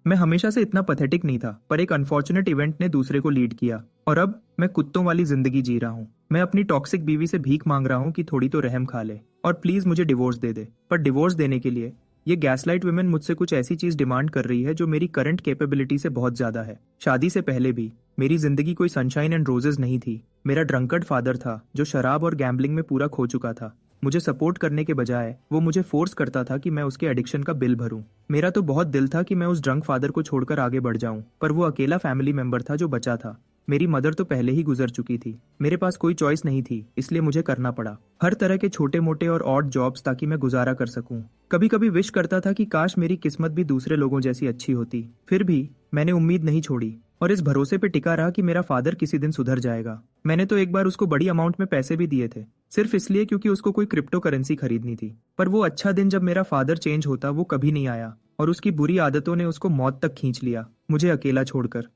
मैं हमेशा से इतना पथेटिक नहीं था, पर एक अनफॉर्चुनेट इवेंट ने दूसरे को लीड किया और अब मैं कुत्तों वाली जिंदगी जी रहा हूँ। मैं अपनी टॉक्सिक बीवी से भीख मांग रहा हूँ कि थोड़ी तो रहम खा ले और प्लीज मुझे डिवोर्स दे दे। पर डिवोर्स देने के लिए ये गैसलाइट वुमेन मुझसे कुछ ऐसी चीज डिमांड कर रही है जो मेरी करंट कैपेबिलिटी से बहुत ज्यादा है। शादी से पहले भी मेरी जिंदगी कोई सनशाइन एंड रोजेस नहीं थी। मेरा ड्रंकर्ड फादर था जो शराब और गैम्बलिंग में पूरा खो चुका था। मुझे सपोर्ट करने के बजाय वो मुझे फोर्स करता था कि मैं उसके एडिक्शन का बिल भरूं। मेरा तो बहुत दिल था कि मैं उस ड्रंक फादर को छोड़कर आगे बढ़ जाऊं, पर वो अकेला फैमिली मेंबर था जो बचा था। मेरी मदर तो पहले ही गुजर चुकी थी। मेरे पास कोई चॉइस नहीं थी, इसलिए मुझे करना पड़ा हर तरह के छोटे मोटे और ऑड जॉब्स ताकि मैं गुजारा कर सकूं। कभी कभी विश करता था कि काश मेरी किस्मत भी दूसरे लोगों जैसी अच्छी होती। फिर भी मैंने उम्मीद नहीं छोड़ी और इस भरोसे पे टिका रहा कि मेरा फादर किसी दिन सुधर जाएगा। मैंने तो एक बार उसको बड़ी अमाउंट में पैसे भी दिए थे, सिर्फ इसलिए क्योंकि उसको कोई क्रिप्टो करेंसी खरीदनी थी। पर वो अच्छा दिन जब मेरा फादर चेंज होता वो कभी नहीं आया और उसकी बुरी आदतों ने उसको मौत तक खींच लिया, मुझे अकेला छोड़कर।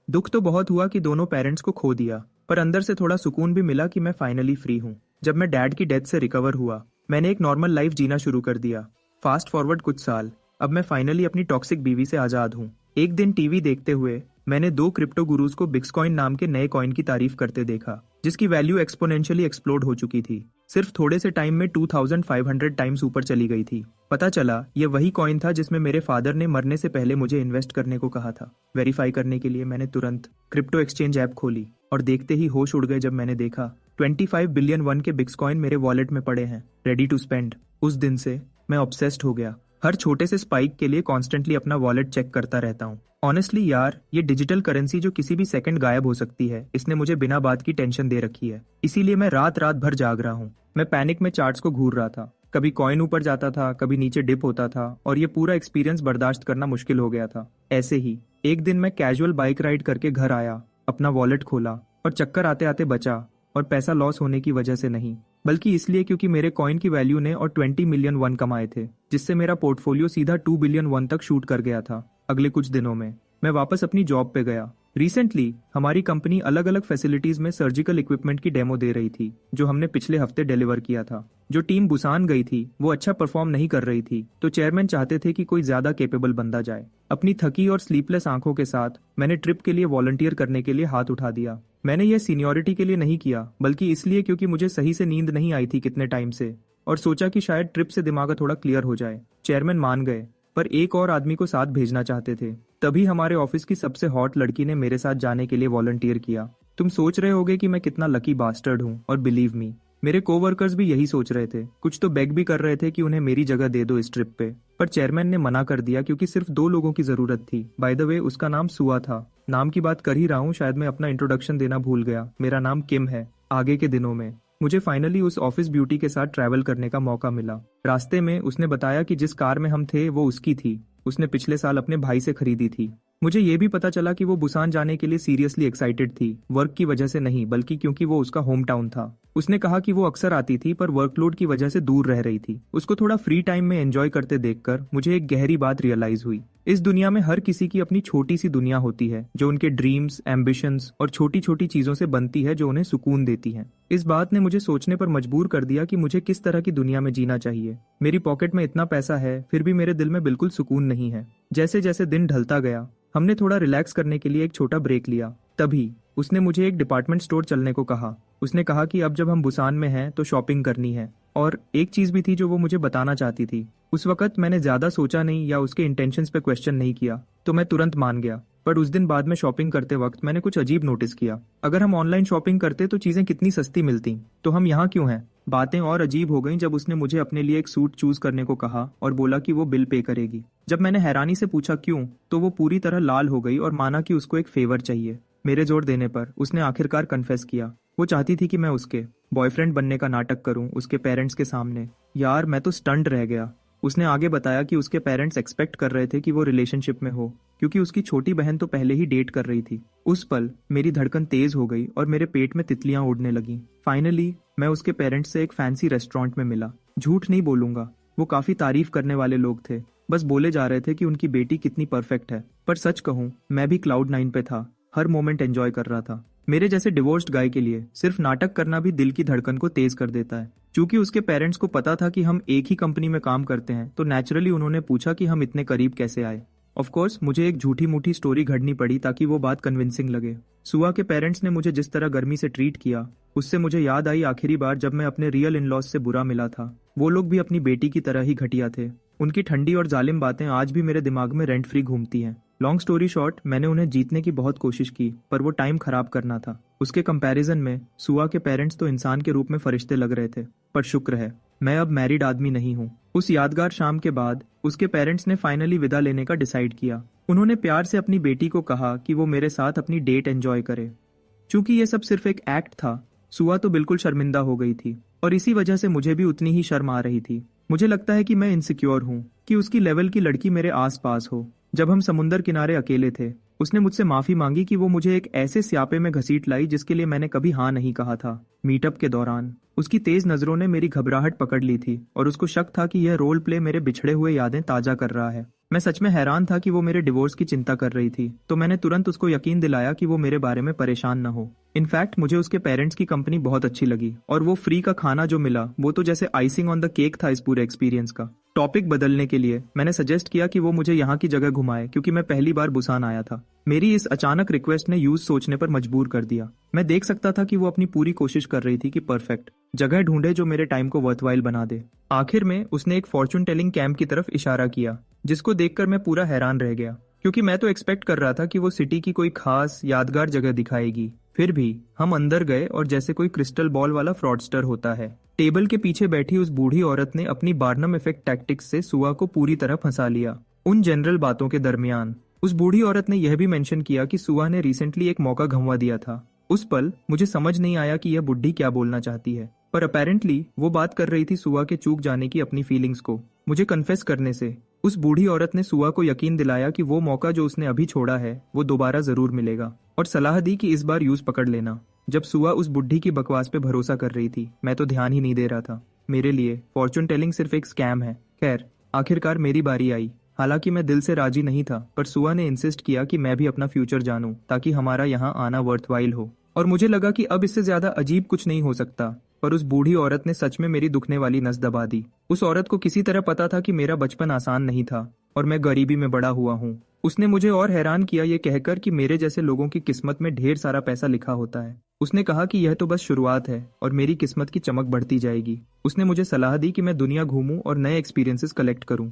दुख तो बहुत हुआ कि दोनों पेरेंट्स को खो दिया, पर अंदर से थोड़ा सुकून भी मिला कि मैं फाइनली फ्री हूँ। जब मैं डैड की डेथ से रिकवर हुआ, मैंने एक नॉर्मल लाइफ जीना शुरू कर दिया। फास्ट फॉरवर्ड कुछ साल, अब मैं फाइनली अपनी टॉक्सिक बीवी से आजाद हूँ। एक दिन टीवी देखते हुए मैंने दो क्रिप्टो गुरुज को बिट्कॉइन नाम के नए कॉइन की तारीफ करते देखा, जिसकी वैल्यू एक्सपोनेंशियली एक्सप्लोड हो चुकी थी। सिर्फ थोड़े से टाइम में 2500 टाइम्स ऊपर चली गई थी। पता चला ये वही कॉइन था जिसमें मेरे फादर ने मरने से पहले मुझे इन्वेस्ट करने को कहा था। वेरीफाई करने के लिए मैंने तुरंत क्रिप्टो एक्सचेंज ऐप खोली और देखते ही होश उड़ गए जब मैंने देखा 25 बिलियन वन के बिट्कॉइन मेरे वॉलेट में पड़े हैं, रेडी टू स्पेंड। उस दिन से मैं ऑब्सेस्ड हो गया। हर छोटे से स्पाइक के लिए कॉन्स्टेंटली अपना वॉलेट चेक करता रहता हूँ। ऑनेस्टली यार, ये डिजिटल करेंसी जो किसी भी सेकंड गायब हो सकती है, इसने मुझे बिना बात की टेंशन दे रखी है। इसीलिए मैं रात रात भर जाग रहा हूँ। मैं पैनिक में चार्ट्स को घूर रहा था। कभी कॉइन ऊपर जाता था, कभी नीचे डिप होता था और ये पूरा एक्सपीरियंस बर्दाश्त करना मुश्किल हो गया था। ऐसे ही एक दिन मैं कैजुअल बाइक राइड करके घर आया, अपना वॉलेट खोला और चक्कर आते आते बचा। और पैसा लॉस होने की वजह से नहीं, बल्कि इसलिए क्योंकि मेरे कॉइन की वैल्यू ने और 20 मिलियन वन कमाए थे, जिससे मेरा पोर्टफोलियो सीधा 2 बिलियन वन तक शूट कर गया था। अगले कुछ दिनों में मैं वापस अपनी जॉब पे गया। रिसेंटली हमारी कंपनी अलग अलग फैसिलिटीज में सर्जिकल इक्विपमेंट की डेमो दे रही थी, जो हमने पिछले हफ्ते डिलीवर किया था। जो टीम बुसान गई थी वो अच्छा परफॉर्म नहीं कर रही थी, तो चेयरमैन चाहते थे कि कोई ज्यादा केपेबल बंदा जाए। अपनी थकी और स्लीपलेस आंखों के साथ मैंने ट्रिप के लिए वॉलंटियर करने के लिए हाथ उठा दिया। मैंने यह सीनियोरिटी के लिए नहीं किया, बल्कि इसलिए क्योंकि मुझे सही से नींद नहीं आई थी कितने टाइम से, और सोचा कि शायद ट्रिप से दिमाग थोड़ा क्लियर हो जाए। चेयरमैन मान गए, पर एक और आदमी को साथ भेजना चाहते थे। तभी हमारे ऑफिस की सबसे हॉट लड़की ने मेरे साथ जाने के लिए वॉलंटियर किया। तुम सोच रहे होगे कि मैं कितना लकी बास्टर्ड हूँ, और बिलीव मी, मेरे कोवर्कर्स भी यही सोच रहे थे। कुछ तो बेग भी कर रहे थे कि उन्हें मेरी जगह दे दो इस ट्रिप पे, पर चेयरमैन ने मना कर दिया क्योंकि सिर्फ 2 लोगों की जरूरत थी। बाय द वे, उसका नाम सुआ था। नाम की बात कर ही रहा हूँ, शायद मैं अपना इंट्रोडक्शन देना भूल गया। मेरा नाम किम है। आगे के दिनों में मुझे फाइनली उस ऑफिस ब्यूटी के साथ ट्रैवल करने का मौका मिला। रास्ते में उसने बताया कि जिस कार में हम थे वो उसकी थी, उसने पिछले साल अपने भाई से खरीदी थी। मुझे ये भी पता चला कि वो बुसान जाने के लिए सीरियसली एक्साइटेड थी, वर्क की वजह से नहीं, बल्कि क्योंकि वो उसका होम टाउन था। उसने कहा कि वो अक्सर आती थी, पर वर्कलोड की वजह से दूर रह रही थी। उसको थोड़ा फ्री टाइम में एंजॉय करते देखकर मुझे एक गहरी बात रियलाइज हुई। इस दुनिया में हर किसी की अपनी छोटी सी दुनिया होती है, जो उनके ड्रीम्स, एम्बिशंस और छोटी छोटी चीजों से बनती है, जो उन्हें सुकून देती है। इस बात ने मुझे सोचने पर मजबूर कर दिया कि मुझे किस तरह की दुनिया में जीना चाहिए। मेरी पॉकेट में इतना पैसा है, फिर भी मेरे दिल में बिल्कुल सुकून नहीं है। जैसे जैसे दिन ढलता गया, हमने थोड़ा रिलैक्स करने के लिए एक छोटा ब्रेक लिया। तभी उसने मुझे एक डिपार्टमेंट स्टोर चलने को कहा। उसने कहा कि अब जब हम बुसान में हैं तो शॉपिंग करनी है, और एक चीज भी थी जो वो मुझे बताना चाहती थी। उस वक्त मैंने ज्यादा सोचा नहीं या उसके इंटेंशंस पे क्वेश्चन नहीं किया, तो मैं तुरंत मान गया। पर उस दिन बाद में शॉपिंग करते वक्त मैंने कुछ अजीब नोटिस किया। अगर हम ऑनलाइन शॉपिंग करते तो चीजें कितनी सस्ती मिलती, तो हम यहाँ क्यों हैं? बातें और अजीब हो गईं जब उसने मुझे अपने लिए एक सूट चूज करने को कहा और बोला कि वो बिल पे करेगी। जब मैंने हैरानी से पूछा क्यों, तो वो पूरी तरह लाल हो गई और माना कि उसको एक फेवर चाहिए। मेरे जोर देने पर उसने आखिरकार कन्फेस किया। वो चाहती थी कि मैं उसके बॉयफ्रेंड बनने का नाटक करूं उसके पेरेंट्स के सामने। यार, मैं तो स्टंट रह गया। उसने आगे बताया कि उसके पेरेंट्स एक्सपेक्ट कर रहे थे कि वो रिलेशनशिप में हो, क्योंकि उसकी छोटी बहन तो पहले ही डेट कर रही थी। उस पल मेरी धड़कन तेज हो गई और मेरे पेट में तितलियां उड़ने लगीं। फाइनली मैं उसके पेरेंट्स से एक फैंसी रेस्टोरेंट में मिला। झूठ नहीं बोलूंगा, वो काफी तारीफ करने वाले लोग थे। बस बोले जा रहे थे कि उनकी बेटी कितनी परफेक्ट है। पर सच कहूं, मैं भी क्लाउड 9 पे था, हर मोमेंट एंजॉय कर रहा था। मेरे जैसे डिवोर्स्ड गाय के लिए सिर्फ नाटक करना भी दिल की धड़कन को तेज कर देता है। क्योंकि उसके पेरेंट्स को पता था कि हम एक ही कंपनी में काम करते हैं, तो नेचुरली उन्होंने पूछा कि हम इतने करीब कैसे आए। ऑफ कोर्स मुझे एक झूठी मूठी स्टोरी घड़नी पड़ी ताकि वो बात कन्विंसिंग लगे। सुआ के पेरेंट्स ने मुझे जिस तरह गर्मी से ट्रीट किया, उससे मुझे याद आई आखिरी बार जब मैं अपने रियल इन लॉज से बुरा मिला था। वो लोग भी अपनी बेटी की तरह ही घटिया थे। उनकी ठंडी और जालिम बातें आज भी मेरे दिमाग में रेंट फ्री घूमती हैं। लॉन्ग स्टोरी शॉर्ट, मैंने उन्हें जीतने की बहुत कोशिश की, पर वो टाइम खराब करना था। उसके कंपैरिजन में सुआ के पेरेंट्स तो इंसान के रूप में फरिश्ते लग रहे थे। पर शुक्र है मैं अब मैरिड आदमी नहीं हूँ। उस यादगार शाम के बाद उसके पेरेंट्स ने फाइनली विदा लेने का डिसाइड किया। उन्होंने प्यार से अपनी बेटी को कहा कि वो मेरे साथ अपनी डेट एंजॉय करे। चूंकि ये सब सिर्फ एक एक्ट था, सुआ तो बिल्कुल शर्मिंदा हो गई थी और इसी वजह से मुझे भी उतनी ही शर्म आ रही थी। मुझे लगता है कि मैं इनसिक्योर हूँ कि उसकी लेवल की लड़की मेरे आस पास हो। जब हम समुंदर किनारे अकेले थे, उसने मुझसे माफी मांगी कि वो मुझे एक ऐसे स्यापे में घसीट लाई जिसके लिए मैंने कभी हाँ नहीं कहा था। मीटअप के दौरान उसकी तेज नजरों ने मेरी घबराहट पकड़ ली थी और उसको शक था कि यह रोल प्ले मेरे बिछड़े हुए यादें ताजा कर रहा है। मैं सच में हैरान था कि वो मेरे डिवोर्स की चिंता कर रही थी, तो मैंने तुरंत उसको यकीन दिलाया कि वो मेरे बारे में परेशान न हो। इनफैक्ट मुझे उसके पेरेंट्स की कंपनी बहुत अच्छी लगी और वो फ्री का खाना जो मिला वो तो जैसे आइसिंग ऑन द केक था इस पूरे एक्सपीरियंस का। टॉपिक बदलने के लिए मैंने सजेस्ट किया कि वो मुझे यहाँ की जगह घुमाए क्योंकि मैं पहली बार बुसान आया था। मेरी इस अचानक रिक्वेस्ट ने यूज सोचने पर मजबूर कर दिया। मैं देख सकता था कि वो अपनी पूरी कोशिश कर रही थी कि परफेक्ट जगह ढूंढे जो मेरे टाइम को वर्थवाइल बना दे। आखिर में उसने एक फॉर्चून टेलिंग कैंप की तरफ इशारा किया, जिसको देखकर मैं पूरा हैरान रह गया क्योंकि मैं तो एक्सपेक्ट कर रहा था कि वो सिटी की कोई खास यादगार जगह दिखाएगी। फिर भी हम अंदर गए और जैसे कोई क्रिस्टल बॉल वाला फ्रॉडस्टर होता है, टेबल के पीछे बैठी उस बूढ़ी औरत ने अपनी बार्नम इफेक्ट टैक्टिक्स से सुआ को पूरी तरह फंसा लिया। उन जनरल बातों के दरमियान उस बूढ़ी औरत ने यह भी मेंशन किया कि सुआ ने रिसेंटली एक मौका गंवा दिया था। उस पल मुझे समझ नहीं आया कि यह बुढ़ी क्या बोलना चाहती है, पर अपेरेंटली वो बात कर रही थी सुआ के चूक जाने की अपनी फीलिंग्स को। मुझे कन्फेस करने से उस बूढ़ी औरत ने सुआ को यकीन दिलाया कि वो मौका जो उसने अभी छोड़ा है वो दोबारा जरूर मिलेगा, और सलाह दी कि इस बार यूज पकड़ लेना। जब सुआ उस बुढ़ी की बकवास पे भरोसा कर रही थी, मैं तो ध्यान ही नहीं दे रहा था। मेरे लिए फॉर्चून टेलिंग सिर्फ एक स्कैम है। खैर, आखिरकार मेरी बारी आई। हालांकि मैं दिल से राजी नहीं था, पर सुआ ने इंसिस्ट किया कि मैं भी अपना फ्यूचर जानूं ताकि हमारा यहाँ आना वर्थवाइल हो। और मुझे लगा कि अब इससे ज्यादा अजीब कुछ नहीं हो सकता। पर उस बूढ़ी औरत ने सच में मेरी दुखने वाली नस दबा दी। उस औरत को किसी तरह पता था कि मेरा बचपन आसान नहीं था और मैं गरीबी में बड़ा हुआ हूँ। उसने मुझे और हैरान किया ये कहकर कि मेरे जैसे लोगों की किस्मत में ढेर सारा पैसा लिखा होता है। उसने कहा कि यह तो बस शुरुआत है और मेरी किस्मत की चमक बढ़ती जाएगी। उसने मुझे सलाह दी कि मैं दुनिया घूमूं और नए एक्सपीरियंसेस कलेक्ट करूं।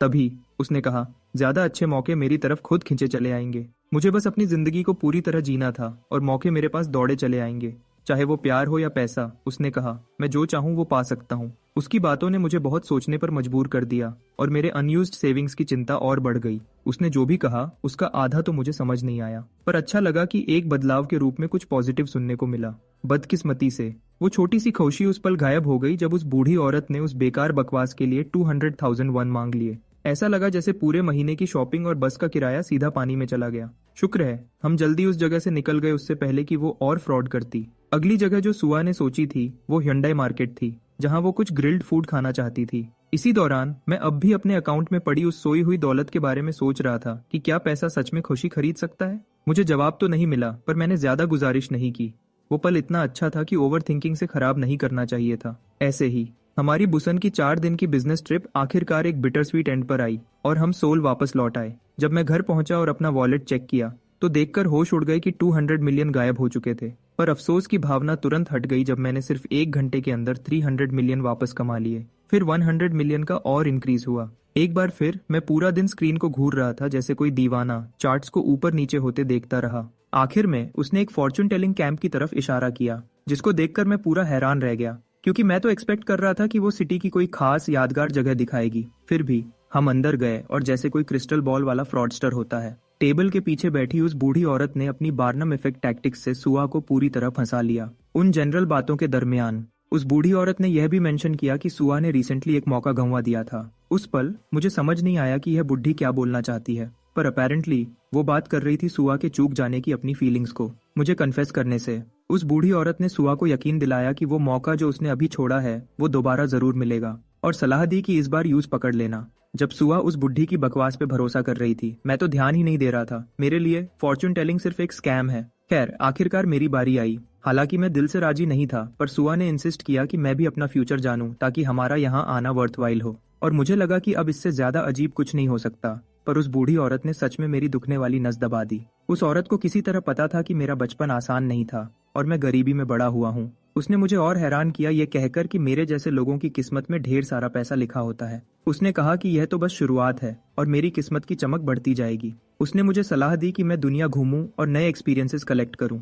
तभी उसने कहा, ज्यादा अच्छे मौके मेरी तरफ खुद खिंचे चले आएंगे। मुझे बस अपनी जिंदगी को पूरी तरह जीना था और मौके मेरे पास दौड़े चले आएंगे, चाहे वो प्यार हो या पैसा। उसने कहा, मैं जो चाहूं वो पा सकता हूं। उसकी बातों ने मुझे बहुत सोचने पर मजबूर कर दिया और मेरे अनयूज्ड सेविंग्स की चिंता और बढ़ गई। उसने जो भी कहा उसका आधा तो मुझे समझ नहीं आया, पर अच्छा लगा कि एक बदलाव के रूप में कुछ पॉजिटिव सुनने को मिला। बदकिस्मती से वो छोटी सी खुशी उस पल गायब हो गई जब उस बूढ़ी औरत ने उस बेकार बकवास के लिए 200,000 वन मांग लिए। ऐसा लगा जैसे पूरे महीने की शॉपिंग और बस का किराया सीधा पानी में चला गया। शुक्र है हम जल्दी उस जगह से निकल गए उससे पहले कि वो और फ्रॉड करती। अगली जगह जो सुआ ने सोची थी वो ह्युंडई मार्केट थी, जहां वो कुछ ग्रिल्ड फूड खाना चाहती थी। इसी दौरान मैं अब भी अपने अकाउंट में पड़ी उस सोई हुई दौलत के बारे में सोच रहा था कि क्या पैसा सच में खुशी खरीद सकता है। मुझे जवाब तो नहीं मिला, पर मैंने ज्यादा गुजारिश नहीं की। वो पल इतना अच्छा था कि ओवर थिंकिंग से खराब नहीं करना चाहिए था। ऐसे ही हमारी बुसन की 4 दिन की बिजनेस ट्रिप आखिरकार एक बिटर स्वीट एंड पर आई और हम सोल वापस लौट आए। जब मैं घर पहुंचा और अपना वॉलेट चेक किया तो देखकर होश उड़ गए कि 200 मिलियन गायब हो चुके थे। पर अफसोस की भावना तुरंत हट गई जब मैंने सिर्फ 1 घंटे के अंदर 300 मिलियन वापस कमा लिए। फिर 100 मिलियन का और इंक्रीज हुआ। एक बार फिर मैं पूरा दिन स्क्रीन को घूर रहा था जैसे कोई दीवाना, चार्ट्स को ऊपर नीचे होते देखता रहा। आखिर में उसने एक फॉर्चून टेलिंग कैंप की तरफ इशारा किया, जिसको देखकर मैं पूरा हैरान रह गया क्योंकि मैं तो एक्सपेक्ट कर रहा था कि वो सिटी की कोई खास यादगार जगह दिखाएगी। फिर भी हम अंदर गए और जैसे कोई क्रिस्टल बॉल वाला फ्रॉडस्टर होता है, टेबल के पीछे बैठी उस बूढ़ी औरत ने अपनी बार्नम इफेक्ट टैक्टिक्स से सुआ को पूरी तरह फंसा लिया। उन जनरल बातों के दरमियान उस बूढ़ी औरत ने यह भी मेंशन किया कि सुआ ने रिसेंटली एक मौका गंवा दिया था। उस पल मुझे समझ नहीं आया कि यह बुढ़ी क्या बोलना चाहती है, पर अपेरेंटली वो बात कर रही थी सुआ के चूक जाने की अपनी फीलिंग्स को। मुझे कन्फेस करने से उस बूढ़ी औरत ने सुआ को यकीन दिलाया कि वो मौका जो उसने अभी छोड़ा है वो दोबारा जरूर मिलेगा, और सलाह दी कि इस बार यूज पकड़ लेना। जब सुआ उस बुढ़ी की बकवास पे भरोसा कर रही थी, मैं तो ध्यान ही नहीं दे रहा था। मेरे लिए फॉर्चून टेलिंग सिर्फ एक स्कैम है। खैर, आखिरकार मेरी बारी आई। हालांकि मैं दिल से राजी नहीं था, पर सुआ ने इंसिस्ट किया कि मैं भी अपना फ्यूचर जानूं ताकि हमारा यहाँ आना वर्थवाइल हो। और मुझे लगा कि अब इससे ज्यादा अजीब कुछ नहीं हो सकता। पर उस बूढ़ी औरत ने सच में मेरी दुखने वाली नस दबा दी। उस औरत को किसी तरह पता था कि मेरा बचपन आसान नहीं था और मैं गरीबी में बड़ा हुआ हूँ। उसने मुझे और हैरान किया ये कहकर कि मेरे जैसे लोगों की किस्मत में ढेर सारा पैसा लिखा होता है। उसने कहा कि यह तो बस शुरुआत है और मेरी किस्मत की चमक बढ़ती जाएगी। उसने मुझे सलाह दी कि मैं दुनिया घूमूं और नए एक्सपीरियंसेस कलेक्ट करूं।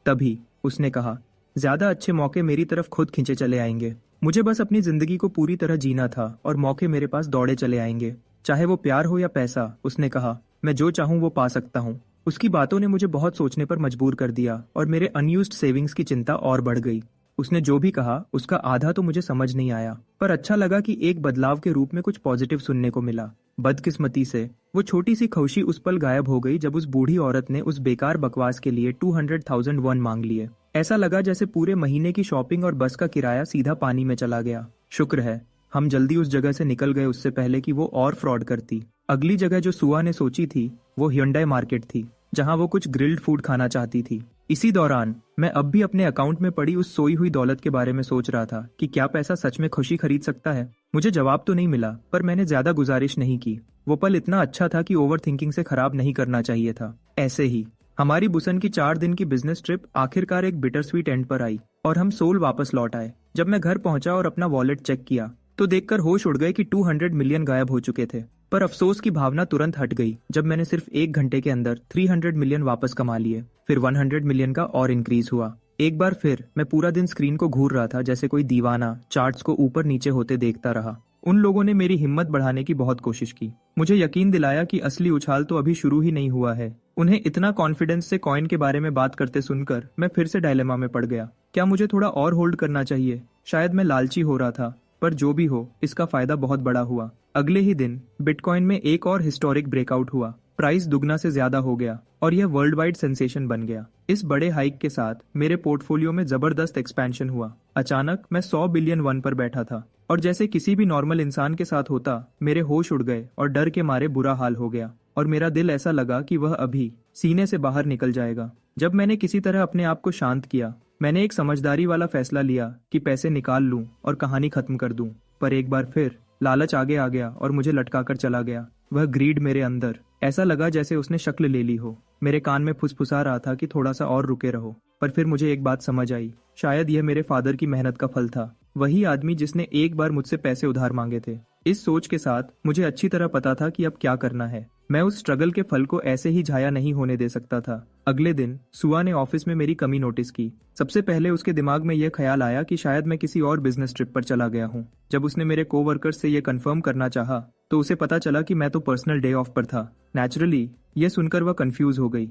तभी उसने कहा, ज्यादा अच्छे मौके मेरी तरफ खुद खींचे चले आएंगे। मुझे बस अपनी जिंदगी को पूरी तरह जीना था और मौके मेरे पास दौड़े चले आएंगे, चाहे वो प्यार हो या पैसा। उसने कहा, मैं जो चाहूं वो पा सकता हूं। उसकी बातों ने मुझे बहुत सोचने पर मजबूर कर दिया और मेरे अनयूज्ड सेविंग्स की चिंता और बढ़ गई। उसने जो भी कहा उसका आधा तो मुझे समझ नहीं आया, पर अच्छा लगा कि एक बदलाव के रूप में कुछ पॉजिटिव सुनने को मिला। बदकिस्मती से वो छोटी सी खुशी उस पल गायब हो गई जब उस बूढ़ी औरत ने उस बेकार बकवास के लिए 200,000 वन मांग लिए। ऐसा लगा जैसे पूरे महीने की शॉपिंग और बस का किराया सीधा पानी में चला गया। शुक्र है हम जल्दी उस जगह से निकल गए उससे पहले कि वो और फ्रॉड करती। अगली जगह जो सुआ ने सोची थी वो hyundai मार्केट थी, जहां वो कुछ ग्रिल्ड फूड खाना चाहती थी। इसी दौरान मैं अब भी अपने अकाउंट में पड़ी उस सोई हुई दौलत के बारे में सोच रहा था कि क्या पैसा सच में खुशी खरीद सकता है। मुझे जवाब तो नहीं मिला, पर मैंने ज्यादा गुजारिश नहीं की। वो पल इतना अच्छा था कि ओवर थिंकिंग से खराब नहीं करना चाहिए था। ऐसे ही हमारी बुसन की 4 दिन की बिजनेस ट्रिप आखिरकार एक बिटर स्वीट एंड पर आई और हम सोल वापस लौट आए। जब मैं घर पहुंचा और अपना वॉलेट चेक किया तो देखकर होश उड़ गए कि 200 मिलियन गायब हो चुके थे। पर अफसोस की भावना तुरंत हट गई जब मैंने सिर्फ 1 घंटे के अंदर 300 मिलियन वापस कमा लिए। फिर 100 मिलियन का और इंक्रीज हुआ। एक बार फिर मैं पूरा दिन स्क्रीन को घूर रहा था जैसे कोई दीवाना, चार्ट्स को ऊपर नीचे होते देखता रहा। उन लोगों ने मेरी हिम्मत बढ़ाने की बहुत कोशिश की, मुझे यकीन दिलाया कि असली उछाल तो अभी शुरू ही नहीं हुआ है। उन्हें इतना कॉन्फिडेंस से कॉइन के बारे में बात करते सुनकर मैं फिर से डायलेमा में पड़ गया। क्या मुझे थोड़ा और होल्ड करना चाहिए? शायद मैं लालची हो रहा था, पर जो भी हो इसका फायदा बहुत बड़ा हुआ। अगले ही दिन बिटकॉइन में एक और हिस्टोरिक ब्रेकआउट हुआ। प्राइस दुगना से ज्यादा हो गया और यह वर्ल्ड वाइड सेंसेशन बन गया। इस बड़े हाइक के साथ मेरे पोर्टफोलियो में जबरदस्त एक्सपेंशन हुआ। अचानक मैं 100 बिलियन वन पर बैठा था और जैसे किसी भी नॉर्मल इंसान के साथ होता, मेरे होश उड़ गए और डर के मारे बुरा हाल हो गया और मेरा दिल ऐसा लगा कि वह अभी सीने से बाहर निकल जाएगा। जब मैंने किसी तरह अपने आप को शांत किया, मैंने एक समझदारी वाला फैसला लिया कि पैसे निकाल लूं और कहानी खत्म कर दूं। पर एक बार फिर लालच आगे आ गया और मुझे लटका कर चला गया। वह ग्रीड मेरे अंदर, ऐसा लगा जैसे उसने शक्ल ले ली हो। मेरे कान में फुसफुसा रहा था कि थोड़ा सा और रुके रहो। पर फिर मुझे एक बात समझ आई, शायद यह मेरे फादर की मेहनत का फल था, वही आदमी जिसने एक बार मुझसे पैसे उधार मांगे थे। इस सोच के साथ मुझे अच्छी तरह पता था कि अब क्या करना है। मैं उस स्ट्रगल के फल को ऐसे ही जाया नहीं होने दे सकता था। अगले दिन सुआ ने ऑफिस में मेरी कमी नोटिस की। सबसे पहले उसके दिमाग में यह ख्याल आया कि शायद मैं किसी और बिजनेस ट्रिप पर चला गया हूँ। जब उसने मेरे कोवर्कर्स से यह कंफर्म करना चाहा तो उसे पता चला कि मैं तो पर्सनल डे ऑफ पर था। नेचुरली यह सुनकर वह कंफ्यूज हो गई।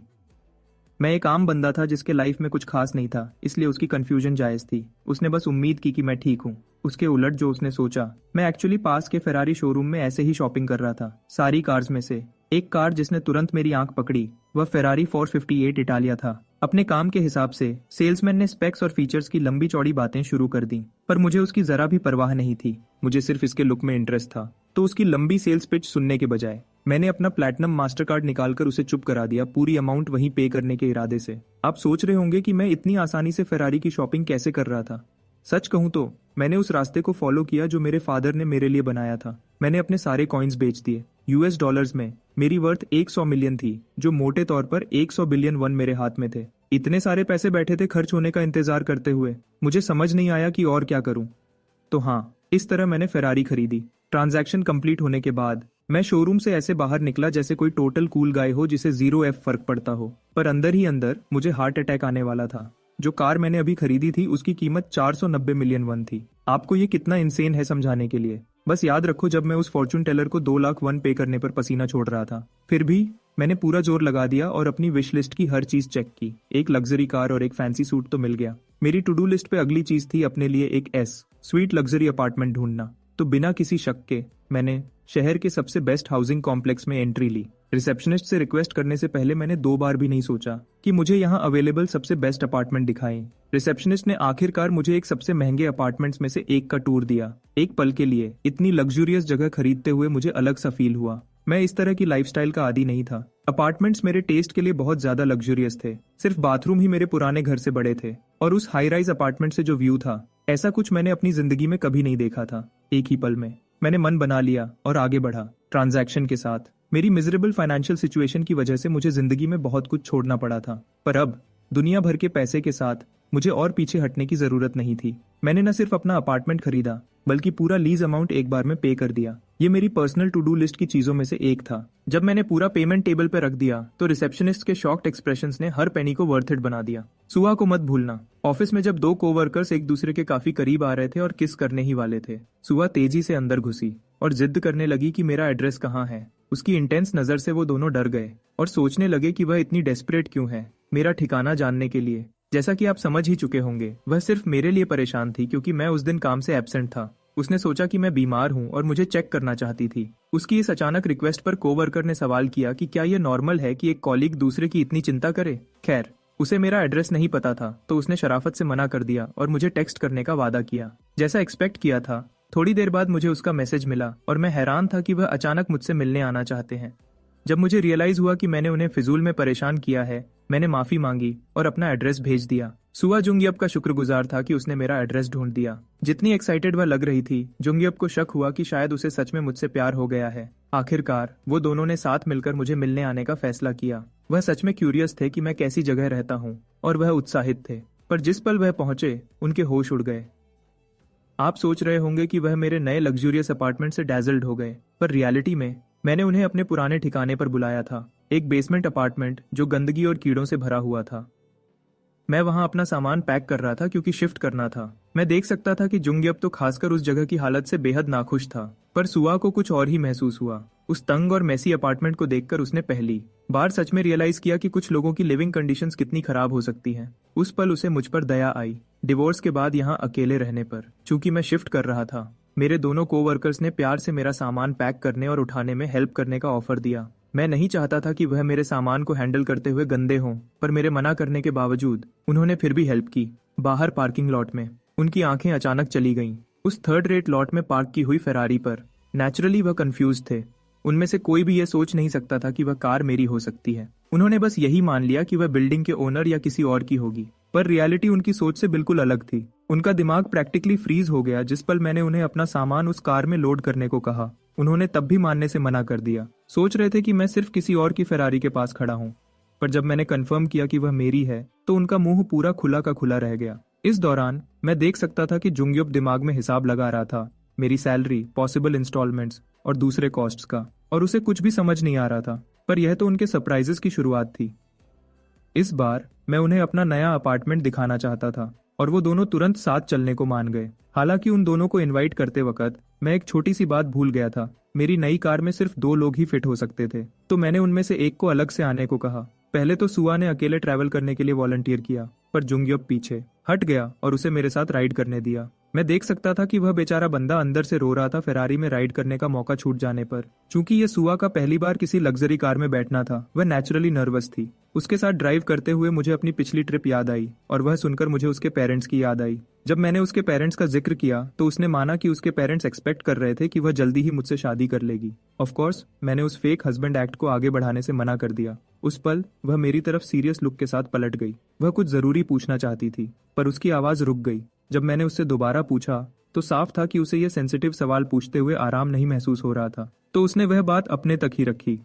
मैं एक आम बंदा था जिसके लाइफ में कुछ खास नहीं था, इसलिए उसकी कंफ्यूजन जायज थी। उसने बस उम्मीद की कि मैं ठीक हूँ। उसके उलट जो उसने सोचा, मैं एक्चुअली पास के फेरारी शोरूम में ऐसे ही शॉपिंग कर रहा था। सारी कार्स में से एक कार जिसने तुरंत मेरी आंख पकड़ी वह फेरारी 458 इटालिया था। अपने काम के हिसाब से सेल्समैन ने स्पेक्स और फीचर्स की लंबी चौड़ी बातें शुरू कर दी, पर मुझे उसकी जरा भी परवाह नहीं थी। मुझे सिर्फ इसके लुक में इंटरेस्ट था। तो उसकी लंबी सेल्स पिच सुनने के बजाय मैंने अपना प्लैटिनम मास्टर कार्ड निकालकर उसे चुप करा दिया, पूरी अमाउंट वहीं पे करने के इरादे से। आप सोच रहे होंगे कि मैं इतनी आसानी से फेरारी की शॉपिंग कैसे कर रहा था। सच कहूं तो मैंने उस रास्ते को फॉलो किया जो मेरे फादर ने मेरे लिए बनाया था। मैंने अपने सारे कॉइन्स बेच दिए। यूएस डॉलर्स में मेरी वर्थ 100 मिलियन थी, जो मोटे तौर पर 100 बिलियन वन मेरे हाथ में थे। इतने सारे पैसे बैठे थे खर्च होने का इंतजार करते हुए। मुझे समझ नहीं आया कि और क्या करूं। तो हाँ, इस तरह मैंने फेरारी खरीदी। ट्रांजैक्शन कंप्लीट होने के बाद मैं शोरूम से ऐसे बाहर निकला जैसे कोई टोटल कूल गाय हो जिसे 0 फर्क पड़ता हो। पर अंदर ही अंदर मुझे हार्ट अटैक आने वाला था। जो कार मैंने अभी खरीदी थी उसकी कीमत 490 मिलियन वन थी। आपको ये कितना इंसेन है समझाने के लिए। बस याद रखो, जब मैं उस फॉर्चून टेलर को 2 लाख वन पे करने पर पसीना छोड़ रहा था, फिर भी मैंने पूरा जोर लगा दिया और अपनी विश लिस्ट की हर चीज चेक की। एक लग्जरी कार और एक फैंसी सूट तो मिल गया। मेरी टू डू लिस्ट पे अगली चीज थी अपने लिए एक स्वीट लग्जरी अपार्टमेंट ढूंढना। तो बिना किसी शक के मैंने शहर के सबसे बेस्ट हाउसिंग कॉम्प्लेक्स में एंट्री ली। रिसेप्शनिस्ट से रिक्वेस्ट करने से पहले मैंने 2 बार भी नहीं सोचा कि मुझे यहाँ अवेलेबल सबसे बेस्ट अपार्टमेंट दिखाएं। रिसेप्शनिस्ट ने आखिरकार मुझे एक सबसे महंगे अपार्टमेंट्स में से एक का टूर दिया। एक पल के लिए इतनी लग्जूरियस जगह खरीदते हुए मुझे अलग सा फील हुआ। मैं इस तरह की लाइफस्टाइल का आदी नहीं था। अपार्टमेंट्स मेरे टेस्ट के लिए बहुत ज्यादा लग्जूरियस थे। सिर्फ बाथरूम ही मेरे पुराने घर से बड़े थे और उस हाई राइज अपार्टमेंट से जो व्यू था, ऐसा कुछ मैंने अपनी जिंदगी में कभी नहीं देखा था। एक ही पल में मैंने मन बना लिया और आगे बढ़ा। ट्रांजैक्शन के साथ मेरी मिजरेबल फाइनेंशियल सिचुएशन की वजह से मुझे जिंदगी में बहुत कुछ छोड़ना पड़ा था, पर अब दुनिया भर के पैसे के साथ मुझे और पीछे हटने की जरूरत नहीं थी। मैंने न सिर्फ अपना अपार्टमेंट खरीदा बल्कि पूरा लीज अमाउंट एक बार में पे कर दिया। ये मेरी पर्सनल टू डू लिस्ट की चीजों में से एक था। जब मैंने पूरा पेमेंट टेबल पर रख दिया तो रिसेप्शनिस्ट के शॉक्ड एक्सप्रेशंस ने हर पेनी को वर्थ इट बना दिया। सुहा को मत भूलना। ऑफिस में जब दो कोवर्कर्स एक दूसरे के काफी करीब आ रहे थे और किस करने ही वाले थे, सुहा तेजी से अंदर घुसी और जिद करने लगी कि मेरा एड्रेस कहाँ है। उसकी इंटेंस नजर से वो दोनों डर गए और सोचने लगे कि वह इतनी डेस्परेट क्यों है मेरा ठिकाना जानने के लिए। जैसा कि आप समझ ही चुके होंगे, वह सिर्फ मेरे लिए परेशान थी क्योंकि मैं उस दिन काम से एब्सेंट था। उसने सोचा कि मैं बीमार हूं और मुझे चेक करना चाहती थी। उसकी इस अचानक रिक्वेस्ट पर कोवर्कर ने सवाल किया कि क्या यह नॉर्मल है कि एक कॉलीग दूसरे की इतनी चिंता करे। खैर, उसे मेरा एड्रेस नहीं पता था तो उसने शराफत से मना कर दिया और मुझे टेक्स्ट करने का वादा किया। जैसा एक्सपेक्ट किया था, थोड़ी देर बाद मुझे उसका मैसेज मिला और मैं हैरान था कि वह अचानक मुझसे मिलने आना चाहते हैं। जब मुझे रियलाइज हुआ कि मैंने उन्हें फिजूल में परेशान किया है, मैंने माफी मांगी और अपना एड्रेस भेज दिया। सुहा जुंगियप का शुक्रगुजार था कि उसने मेरा एड्रेस ढूंढ दिया। जितनी एक्साइटेड वह लग रही थी, जुंगियप को शक हुआ कि शायद उसे सच में मुझसे प्यार हो गया है। आखिरकार वो दोनों ने साथ मिलकर मुझे मिलने आने का फैसला किया। वह सच में क्यूरियस थे कि मैं कैसी जगह रहता हूँ और वह उत्साहित थे, पर जिस पल वह पहुंचे उनके होश उड़ गए। आप सोच रहे होंगे कि वह मेरे नए लग्जूरियस अपार्टमेंट से डैजल्ड हो गए, पर रियलिटी में मैंने उन्हें अपने पुराने ठिकाने पर बुलाया था, एक बेसमेंट अपार्टमेंट जो गंदगी और कीड़ों से भरा हुआ था। मैं वहां अपना सामान पैक कर रहा था क्योंकि शिफ्ट करना था। मैं देख सकता था कि जुंगियप तो खासकर उस जगह की हालत से बेहद नाखुश था, पर सुहा को कुछ और ही महसूस हुआ। उस तंग और मैसी अपार्टमेंट को देखकर उसने पहली बार सच में रियलाइज किया कि कुछ लोगों की लिविंग कंडीशंस कितनी खराब हो सकती हैं। उस पल उसे मुझ पर दया आई, डिवोर्स के बाद यहाँ अकेले रहने पर। चूंकि मैं शिफ्ट कर रहा था, मेरे दोनों कोवर्कर्स ने प्यार से मेरा सामान पैक करने और उठाने में हेल्प करने का ऑफर दिया। मैं नहीं चाहता था कि वह मेरे सामान को हैंडल करते हुए गंदे हों, पर मेरे मना करने के बावजूद उन्होंने फिर भी हेल्प की। बाहर पार्किंग लॉट में उनकी आंखें अचानक चली गईं, उस थर्ड रेट लॉट में पार्क की हुई फेरारी पर। नेचुरली वह कंफ्यूज थे। उनमें से कोई भी यह सोच नहीं सकता था कि वह कार मेरी हो सकती है। उन्होंने बस यही मान लिया कि वह बिल्डिंग के ओनर या किसी और की होगी, पर रियलिटी उनकी सोच से बिल्कुल अलग थी। उनका दिमाग प्रैक्टिकली फ्रीज हो गया जिस पल मैंने उन्हें अपना सामान उस कार में लोड करने को कहा। उन्होंने तब भी मानने से मना कर दिया। सोच रहे थे कि मैं सिर्फ किसी और की फेरारी के पास खड़ा हूँ, पर जब मैंने कंफर्म किया कि वह मेरी है तो उनका मुंह पूरा खुला का खुला रह गया। इस दौरान मैं देख सकता था कि जुंगियप दिमाग में हिसाब लगा रहा था, मेरी सैलरी, पॉसिबल इंस्टॉलमेंट्स और दूसरे कॉस्ट्स का, और उसे कुछ भी समझ नहीं आ रहा था। पर यह तो उनके सरप्राइजेस की शुरुआत थी। इस बार मैं उन्हें अपना नया अपार्टमेंट दिखाना चाहता था और वो दोनों तुरंत साथ चलने को मान गए। हालांकि उन दोनों को इनवाइट करते वक्त मैं एक छोटी सी बात भूल गया था। मेरी नई कार में सिर्फ 2 लोग ही फिट हो सकते थे, तो मैंने उनमें से एक को अलग से आने को कहा। पहले तो सुहा ने अकेले ट्रैवल करने के लिए वॉलंटियर किया, पर जुंगियप पीछे हट गया और उसे मेरे साथ राइड करने दिया। मैं देख सकता था कि वह बेचारा बंदा अंदर से रो रहा था फेरारी में राइड करने का मौका छूट जाने पर। चूंकि ये सुहा का पहली बार किसी लग्जरी कार में बैठना था, वह नेचुरली नर्वस थी। उसके साथ ड्राइव करते हुए मुझे अपनी पिछली ट्रिप याद आई और वह सुनकर मुझे उसके पेरेंट्स की याद आई। जब मैंने उसके पेरेंट्स का जिक्र किया तो उसने माना कि उसके पेरेंट्स एक्सपेक्ट कर रहे थे कि वह जल्दी ही मुझसे शादी कर लेगी। ऑफ कोर्स मैंने उस फेक हस्बैंड एक्ट को आगे बढ़ाने से मना कर दिया। उस पल वह मेरी तरफ सीरियस लुक के साथ पलट गई। वह कुछ जरूरी पूछना चाहती थी, पर उसकी आवाज रुक गई। जब मैंने उससे दोबारा पूछा तो साफ था कि उसे यह सेंसिटिव सवाल पूछते हुए आराम नहीं महसूस हो रहा था, तो उसने वह बात अपने तक ही रखी।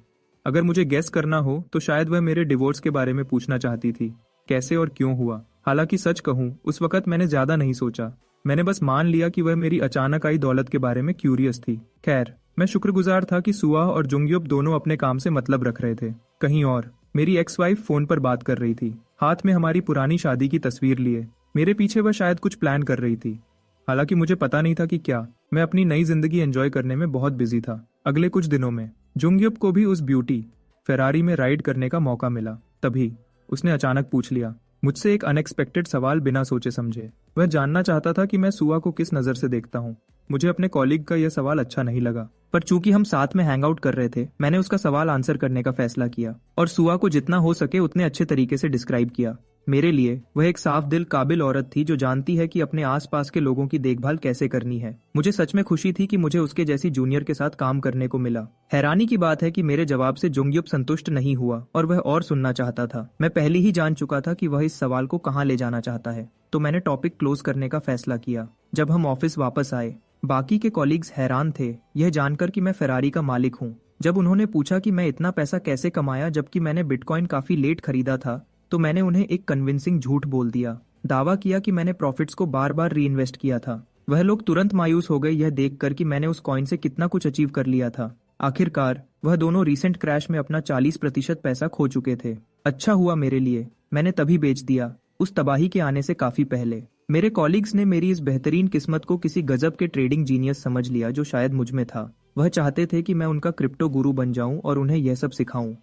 अगर मुझे गेस करना हो तो शायद वह मेरे डिवोर्स के बारे में पूछना चाहती थी, कैसे और क्यों हुआ। हालांकि सच कहूं, उस वक्त मैंने ज्यादा नहीं सोचा। मैंने बस मान लिया कि वह मेरी अचानक आई दौलत के बारे में क्यूरियस थी। खैर, मैं शुक्रगुजार था कि सुहा और जुंगियप दोनों अपने काम से मतलब रख रहे थे। कहीं और मेरी एक्स वाइफ फोन पर बात कर रही थी, हाथ में हमारी पुरानी शादी की तस्वीर लिए। मेरे पीछे वह शायद कुछ प्लान कर रही थी। हालांकि मुझे पता नहीं था कि क्या। मैं अपनी नई जिंदगी एंजॉय करने में बहुत बिजी था। अगले कुछ दिनों में जुंगियप को भी उस ब्यूटी फेरारी में राइड करने का मौका मिला। तभी उसने अचानक पूछ लिया मुझसे एक अनएक्सपेक्टेड सवाल बिना सोचे समझे। वह जानना चाहता था कि मैं सुहा को किस नजर से देखता हूँ। मुझे अपने कॉलीग का यह सवाल अच्छा नहीं लगा, पर चूंकि हम साथ में हैंग आउट कर रहे थे, मैंने उसका सवाल आंसर करने का फैसला किया और सुहा को जितना हो सके उतने अच्छे तरीके से डिस्क्राइब किया। मेरे लिए वह एक साफ दिल काबिल औरत थी जो जानती है कि अपने आसपास के लोगों की देखभाल कैसे करनी है। मुझे सच में खुशी थी कि मुझे उसके जैसी जूनियर के साथ काम करने को मिला। हैरानी की बात है कि मेरे जवाब से जुंगियप संतुष्ट नहीं हुआ और वह और सुनना चाहता था। मैं पहले ही जान चुका था कि वह इस सवाल को कहाँ ले जाना चाहता है, तो मैंने टॉपिक क्लोज करने का फैसला किया। जब हम ऑफिस वापस आए, बाकी के कॉलीग्स हैरान थे यह जानकर कि मैं फेरारी का मालिक हूँ। जब उन्होंने पूछा कि मैं इतना पैसा कैसे कमाया जबकि मैंने बिटकॉइन काफी लेट खरीदा था, तो मैंने उन्हें एक कन्विंसिंग झूठ बोल दिया। दावा किया कि मैंने प्रॉफिट्स को बार बार री इन्वेस्ट किया था। वह लोग तुरंत मायूस हो गए यह देखकर कि मैंने उस कॉइन से कितना कुछ अचीव कर लिया था। आखिरकार वह दोनों रीसेंट क्रैश में अपना 40% पैसा खो चुके थे। अच्छा हुआ मेरे लिए, मैंने तभी बेच दिया, उस तबाही के आने से काफी पहले। मेरे कॉलीग्स ने मेरी इस बेहतरीन किस्मत को किसी गजब के ट्रेडिंग जीनियस समझ लिया जो शायद मुझ में था। वह चाहते थे कि मैं उनका क्रिप्टो गुरु बन जाऊं और उन्हें यह सब सिखाऊं।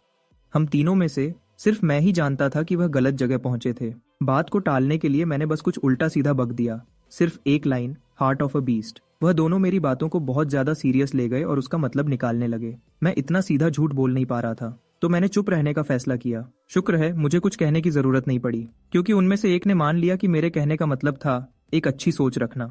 हम तीनों में से सिर्फ मैं ही जानता था कि वह गलत जगह पहुंचे थे। बात को टालने के लिए मैंने बस कुछ उल्टा सीधा बक दिया, सिर्फ एक line, heart of a beast. वह दोनों मेरी बातों को बहुत ज्यादा सीरियस ले गए और उसका मतलब निकालने लगे। मैं इतना सीधा झूठ बोल नहीं पा रहा था, तो मैंने चुप रहने का फैसला किया। शुक्र है मुझे कुछ कहने की जरूरत नहीं पड़ी, क्योंकि उनमें से एक ने मान लिया कि मेरे कहने का मतलब था एक अच्छी सोच रखना।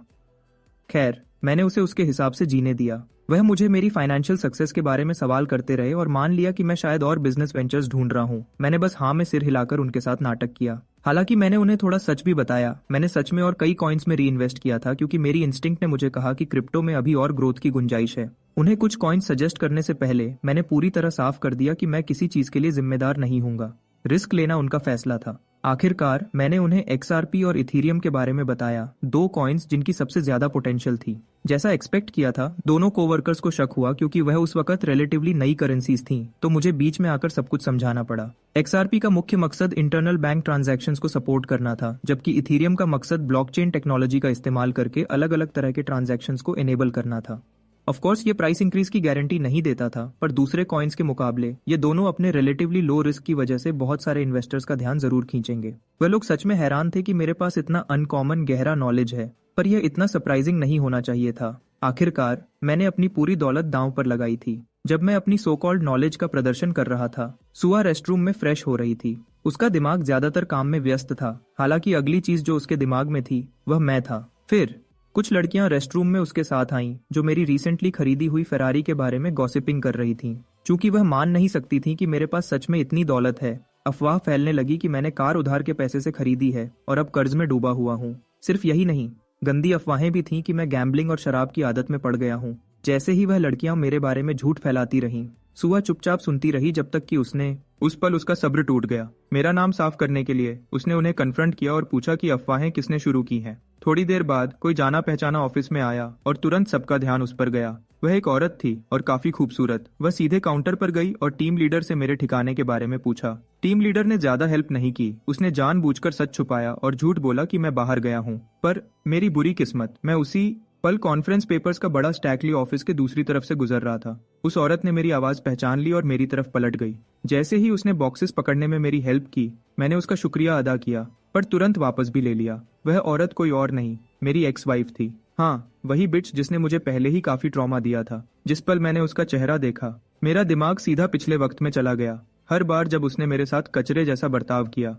खैर, मैंने उसे उसके हिसाब से जीने दिया। वह मुझे मेरी फाइनेंशियल सक्सेस के बारे में सवाल करते रहे और मान लिया कि मैं शायद और बिजनेस वेंचर्स ढूंढ रहा हूँ। मैंने बस हाँ में सिर हिलाकर उनके साथ नाटक किया। हालांकि मैंने उन्हें थोड़ा सच भी बताया। मैंने सच में और कई कॉइन्स में री इन्वेस्ट किया था, क्योंकि मेरी इंस्टिंक्ट ने मुझे कहा कि क्रिप्टो में अभी और ग्रोथ की गुंजाइश है। उन्हें कुछ कॉइन्स सजेस्ट करने से पहले मैंने पूरी तरह साफ कर दिया कि मैं किसी चीज के लिए जिम्मेदार नहीं हूंगा। रिस्क लेना उनका फैसला था। आखिरकार मैंने उन्हें XRP और इथीरियम के बारे में बताया, दो कॉइन्स जिनकी सबसे ज्यादा पोटेंशियल थी। जैसा एक्सपेक्ट किया था, दोनों कोवर्कर्स को शक हुआ क्योंकि वह उस वक्त रिलेटिवली नई करेंसीज थीं, तो मुझे बीच में आकर सब कुछ समझाना पड़ा। XRP का मुख्य मकसद इंटरनल बैंक ट्रांजैक्शंस को सपोर्ट करना था, जबकि इथीरियम का मकसद ब्लॉकचेन टेक्नोलॉजी का इस्तेमाल करके अलग अलग तरह के ट्रांजैक्शंस को एनेबल करना था। ऑफ कोर्स ये प्राइस इंक्रीज की गारंटी नहीं देता था, पर दूसरे कॉइन्स के मुकाबले ये दोनों अपने रिलेटिवली लो रिस्क की वजह से बहुत सारे इन्वेस्टर्स का ध्यान जरूर खींचेंगे। वह लोग सच में हैरान थे कि मेरे पास इतना अनकॉमन गहरा नॉलेज है, पर यह इतना सरप्राइजिंग नहीं होना चाहिए था। आखिरकार मैंने अपनी पूरी दौलत दांव पर लगाई थी। जब मैं अपनी सो कॉल्ड नॉलेज का प्रदर्शन कर रहा था, सुआ रेस्टरूम में फ्रेश हो रही थी। उसका दिमाग ज्यादातर काम में व्यस्त था। हालांकि अगली चीज जो उसके दिमाग में थी वह मैं था। फिर कुछ लड़कियां रेस्टरूम में उसके साथ आईं, जो मेरी रिसेंटली खरीदी हुई फेरारी के बारे में गॉसिपिंग कर रही थीं। चूंकि वह मान नहीं सकती थी कि मेरे पास सच में इतनी दौलत है, अफवाह फैलने लगी कि मैंने कार उधार के पैसे से खरीदी है और अब कर्ज में डूबा हुआ हूँ। सिर्फ यही नहीं, गंदी अफवाहें भी थीं कि मैं गैम्बलिंग और शराब की आदत में पड़ गया हूँ। जैसे ही वह लड़कियां मेरे बारे में झूठ फैलाती रहीं, सुआ चुपचाप सुनती रही जब तक कि उस पल उसका सब्र टूट गया। मेरा नाम साफ करने के लिए उसने उन्हें कन्फ्रंट किया और पूछा कि अफवाहें किसने शुरू की हैं। थोड़ी देर बाद कोई जाना पहचाना ऑफिस में आया और तुरंत सबका ध्यान उस पर गया। वह एक औरत थी और काफी खूबसूरत। वह सीधे काउंटर पर गई और टीम लीडर से मेरे ठिकाने के बारे में पूछा। टीम लीडर ने ज्यादा हेल्प नहीं की। उसने जानबूझकर सच छुपाया और झूठ बोला कि मैं बाहर गया हूँ। पर मेरी बुरी किस्मत, मैं उसी पल कॉन्फ्रेंस पेपर्स का बड़ा स्टैक लिए ऑफिस के दूसरी तरफ से गुजर रहा था। उस औरत ने मेरी आवाज पहचान ली और मेरी तरफ पलट गई। जैसे ही उसने बॉक्सेस पकड़ने में मेरी हेल्प की, मैंने उसका शुक्रिया अदा किया, पर तुरंत वापस भी ले लिया। वह औरत कोई और नहीं, मेरी एक्स वाइफ थी। हाँ, वही बिच जिसने मुझे पहले ही काफी ट्रॉमा दिया था। जिस पल मैंने उसका चेहरा देखा, मेरा दिमाग सीधा पिछले वक्त में चला गया। हर बार जब उसने मेरे साथ कचरे जैसा बर्ताव किया।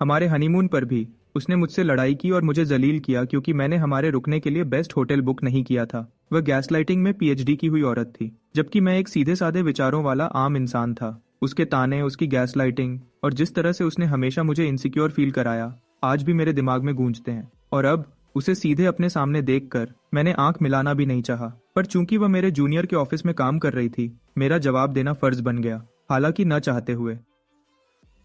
हमारे हनीमून पर भी उसने मुझसे लड़ाई की और मुझे जलील किया क्योंकि मैंने हमारे रुकने के लिए बेस्ट होटल बुक नहीं किया था। वह गैसलाइटिंग में PhD की हुई औरत थी, जबकि मैं एक सीधे साधे विचारों वाला आम इंसान था। उसके ताने, उसकी गैसलाइटिंग और जिस तरह से उसने हमेशा मुझे इनसिक्योर फील कराया, आज भी मेरे दिमाग में गूंजते हैं। और अब उसे सीधे अपने सामने देखकर मैंने आंख मिलाना भी नहीं चाहा। पर चूंकि वह मेरे जूनियर के ऑफिस में काम कर रही थी, मेरा जवाब देना फर्ज बन गया, हालांकि न चाहते हुए।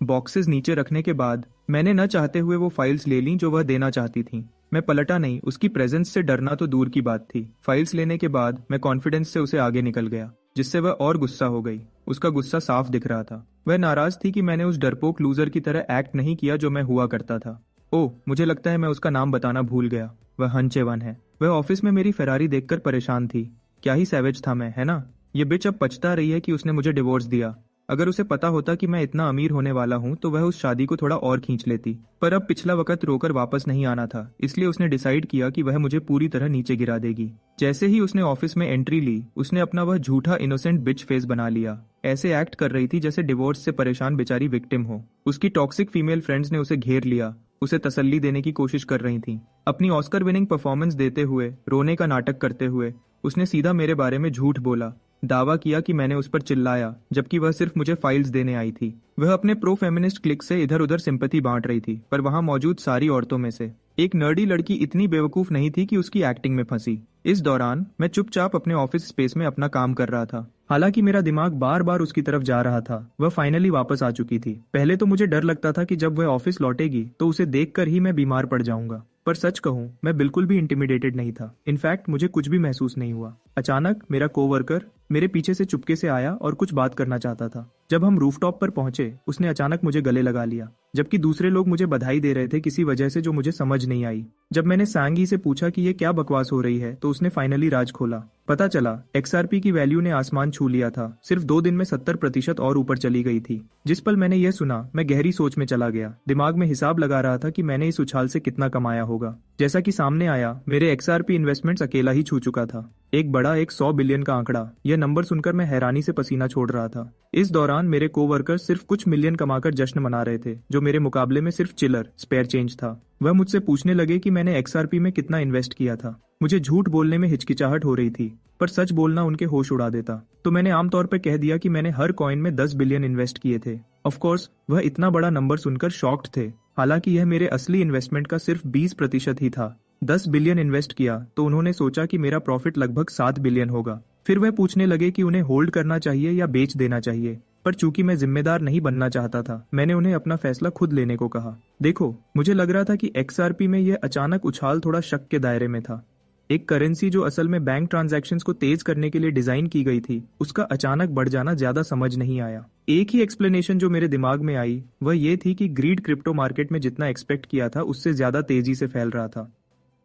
बॉक्सेस नीचे रखने के बाद मैंने न चाहते हुए वो फाइल्स ले लीं जो वह देना चाहती थी। मैं पलटा नहीं, उसकी प्रेजेंस से डरना तो दूर की बात थी। फाइल्स लेने के बाद मैं कॉन्फिडेंस से उसे आगे निकल गया, जिससे वह और गुस्सा हो गई। उसका गुस्सा साफ दिख रहा था। वह नाराज थी कि मैंने उस डरपोक लूजर की तरह एक्ट नहीं किया जो मैं हुआ करता था। ओह, मुझे लगता है मैं उसका नाम बताना भूल गया। वह हंचेवन है। वह ऑफिस में मेरी फेरारी देखकर परेशान थी। क्या ही सैवेज था मैं, है ना? ये बिच अब पछता रही है कि उसने मुझे डिवोर्स दिया। अगर उसे पता होता कि मैं इतना अमीर होने वाला हूँ तो वह उस शादी को थोड़ा और खींच लेती। पर अब पिछला वक्त रोकर वापस नहीं आना था, इसलिए उसने डिसाइड किया कि वह मुझे पूरी तरह नीचे गिरा देगी। जैसे ही उसने ऑफिस में एंट्री ली, उसने अपना वह झूठा इनोसेंट बिच फेस बना लिया। ऐसे एक्ट कर रही थी जैसे डिवोर्स से परेशान बेचारी विक्टिम हो। उसकी टॉक्सिक फीमेल फ्रेंड्स ने उसे घेर लिया, उसे तसल्ली देने की कोशिश कर रही थी। अपनी ऑस्कर विनिंग परफॉर्मेंस देते हुए, रोने का नाटक करते हुए उसने सीधा मेरे बारे में झूठ बोला। दावा किया कि मैंने उस पर चिल्लाया, जबकि वह सिर्फ मुझे फाइल्स देने आई थी। वह अपने प्रो फेमिनिस्ट क्लिक से इधर उधर सिंपैथी बांट रही थी, पर वहां मौजूद सारी औरतों में से एक नर्डी लड़की इतनी बेवकूफ नहीं थी कि उसकी एक्टिंग में फंसी। इस दौरान मैं चुपचाप अपने ऑफिस स्पेस में अपना काम कर रहा था। हालांकि मेरा दिमाग बार बार उसकी तरफ जा रहा था। वह फाइनली वापस आ चुकी थी। पहले तो मुझे डर लगता था कि जब वह ऑफिस लौटेगी तो उसे देखकर ही मैं बीमार पड़ जाऊंगा, पर सच कहूं मैं बिल्कुल भी इंटिमिडेटेड नहीं था। इनफैक्ट मुझे कुछ भी महसूस नहीं हुआ। अचानक मेरा कोवर्कर मेरे पीछे से चुपके से आया और कुछ बात करना चाहता था। जब हम रूफटॉप पर पहुंचे उसने अचानक मुझे गले लगा लिया, जबकि दूसरे लोग मुझे बधाई दे रहे थे किसी वजह से जो मुझे समझ नहीं आई। जब मैंने सांगी से पूछा कि ये क्या बकवास हो रही है तो उसने फाइनली राज खोला। पता चला एक्सआरपी की वैल्यू ने आसमान छू लिया था। सिर्फ 2 दिन में 70% और ऊपर चली गई थी। जिस पल मैंने यह सुना मैं गहरी सोच में चला गया। दिमाग में हिसाब लगा रहा था कि मैंने इस उछाल से कितना कमाया होगा। जैसा कि सामने आया मेरे एक्सआरपी इन्वेस्टमेंट्स अकेला ही छू चुका था। एक बड़ा 100 बिलियन का आंकड़ा। यह नंबर सुनकर मैं हैरानी से पसीना छोड़ रहा था। इस दौरान मेरे कोवर्कर्स सिर्फ कुछ मिलियन कमाकर जश्न मना रहे थे, जो मेरे मुकाबले में सिर्फ चिलर स्पेयर चेंज था। वह मुझसे पूछने लगे कि मैंने एक्सआरपी में कितना इन्वेस्ट किया था। मुझे झूठ बोलने में हिचकिचाहट हो रही थी, पर सच बोलना उनके होश उड़ा देता। तो मैंने आमतौर पर कह दिया कि मैंने हर कॉइन में 10 बिलियन इन्वेस्ट किए थे। ऑफ कोर्स वह इतना बड़ा नंबर सुनकर शॉक्ड थे। हालांकि यह मेरे असली इन्वेस्टमेंट का सिर्फ 20% ही था। 10 बिलियन इन्वेस्ट किया तो उन्होंने सोचा कि मेरा प्रॉफिट लगभग 7 बिलियन होगा। फिर वह पूछने लगे कि उन्हें होल्ड करना चाहिए या बेच देना चाहिए, पर चूंकि मैं जिम्मेदार नहीं बनना चाहता था मैंने उन्हें अपना फैसला खुद लेने को कहा। देखो, मुझे लग रहा था कि एक्सआरपी में यह अचानक उछाल थोड़ा शक के दायरे में था। एक करेंसी जो असल में बैंक ट्रांजैक्शंस को तेज करने के लिए डिजाइन की गई थी, उसका अचानक बढ़ जाना ज्यादा समझ नहीं आया। एक ही एक्सप्लेनेशन जो मेरे दिमाग में आई वह ये थी कि ग्रीड क्रिप्टो मार्केट में जितना एक्सपेक्ट किया था उससे ज्यादा तेजी से फैल रहा था।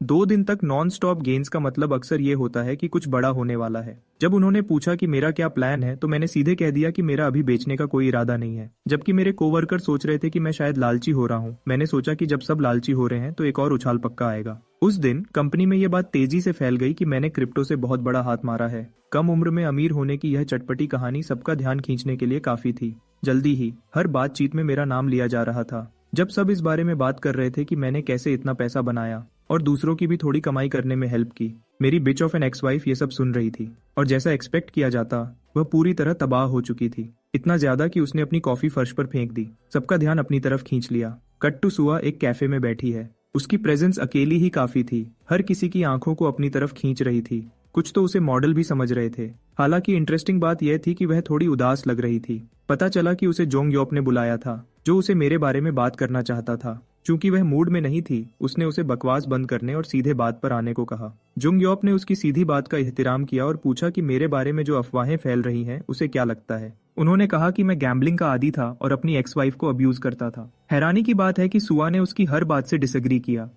2 दिन तक नॉन स्टॉप गेन्स का मतलब अक्सर ये होता है कि कुछ बड़ा होने वाला है। जब उन्होंने पूछा कि मेरा क्या प्लान है तो मैंने सीधे कह दिया कि मेरा अभी बेचने का कोई इरादा नहीं है। जबकि मेरे कोवर्कर सोच रहे थे कि मैं शायद लालची हो रहा हूँ। मैंने सोचा कि जब सब लालची हो रहे हैं तो एक और उछाल पक्का आएगा। उस दिन कंपनी में यह बात तेजी से फैल गई कि मैंने क्रिप्टो से बहुत बड़ा हाथ मारा है। कम उम्र में अमीर होने की यह चटपटी कहानी सबका ध्यान खींचने के लिए काफी थी। जल्दी ही हर बातचीत में मेरा नाम लिया जा रहा था। जब सब इस बारे में बात कर रहे थे कि मैंने कैसे इतना पैसा बनाया और दूसरों की भी थोड़ी कमाई करने में हेल्प की, मेरी bitch of an ex wife ये सब सुन रही थी और जैसा एक्सपेक्ट किया जाता वह पूरी तरह तबाह हो चुकी थी। इतना ज्यादा कि उसने अपनी कॉफी फर्श पर फेंक दी। सबका ध्यान अपनी तरफ खींच लिया। कट टू सुआ एक कैफे में बैठी है। उसकी प्रेजेंस अकेली ही काफी थी। हर किसी की आंखों को अपनी तरफ खींच रही थी। कुछ तो उसे मॉडल भी समझ रहे थे। हालांकि इंटरेस्टिंग बात यह थी कि वह थोड़ी उदास लग रही थी। पता चला कि उसे जोंग योप ने बुलाया था, जो उसे मेरे बारे में बात करना चाहता था। चूंकि वह मूड में नहीं थी, उसने उसे बकवास बंद करने और सीधे बात पर आने को कहा। जुंग योप ने उसकी सीधी बात का एहतिराम किया और पूछा कि मेरे बारे में जो अफवाहें फैल रही हैं उसे क्या लगता है। उन्होंने कहा कि मैं गैम्बलिंग का आदी था और अपनी एक्स वाइफ को अब्यूज करता था। हैरानी की बात है कि सुआ ने उसकी हर बात से डिसएग्री किया।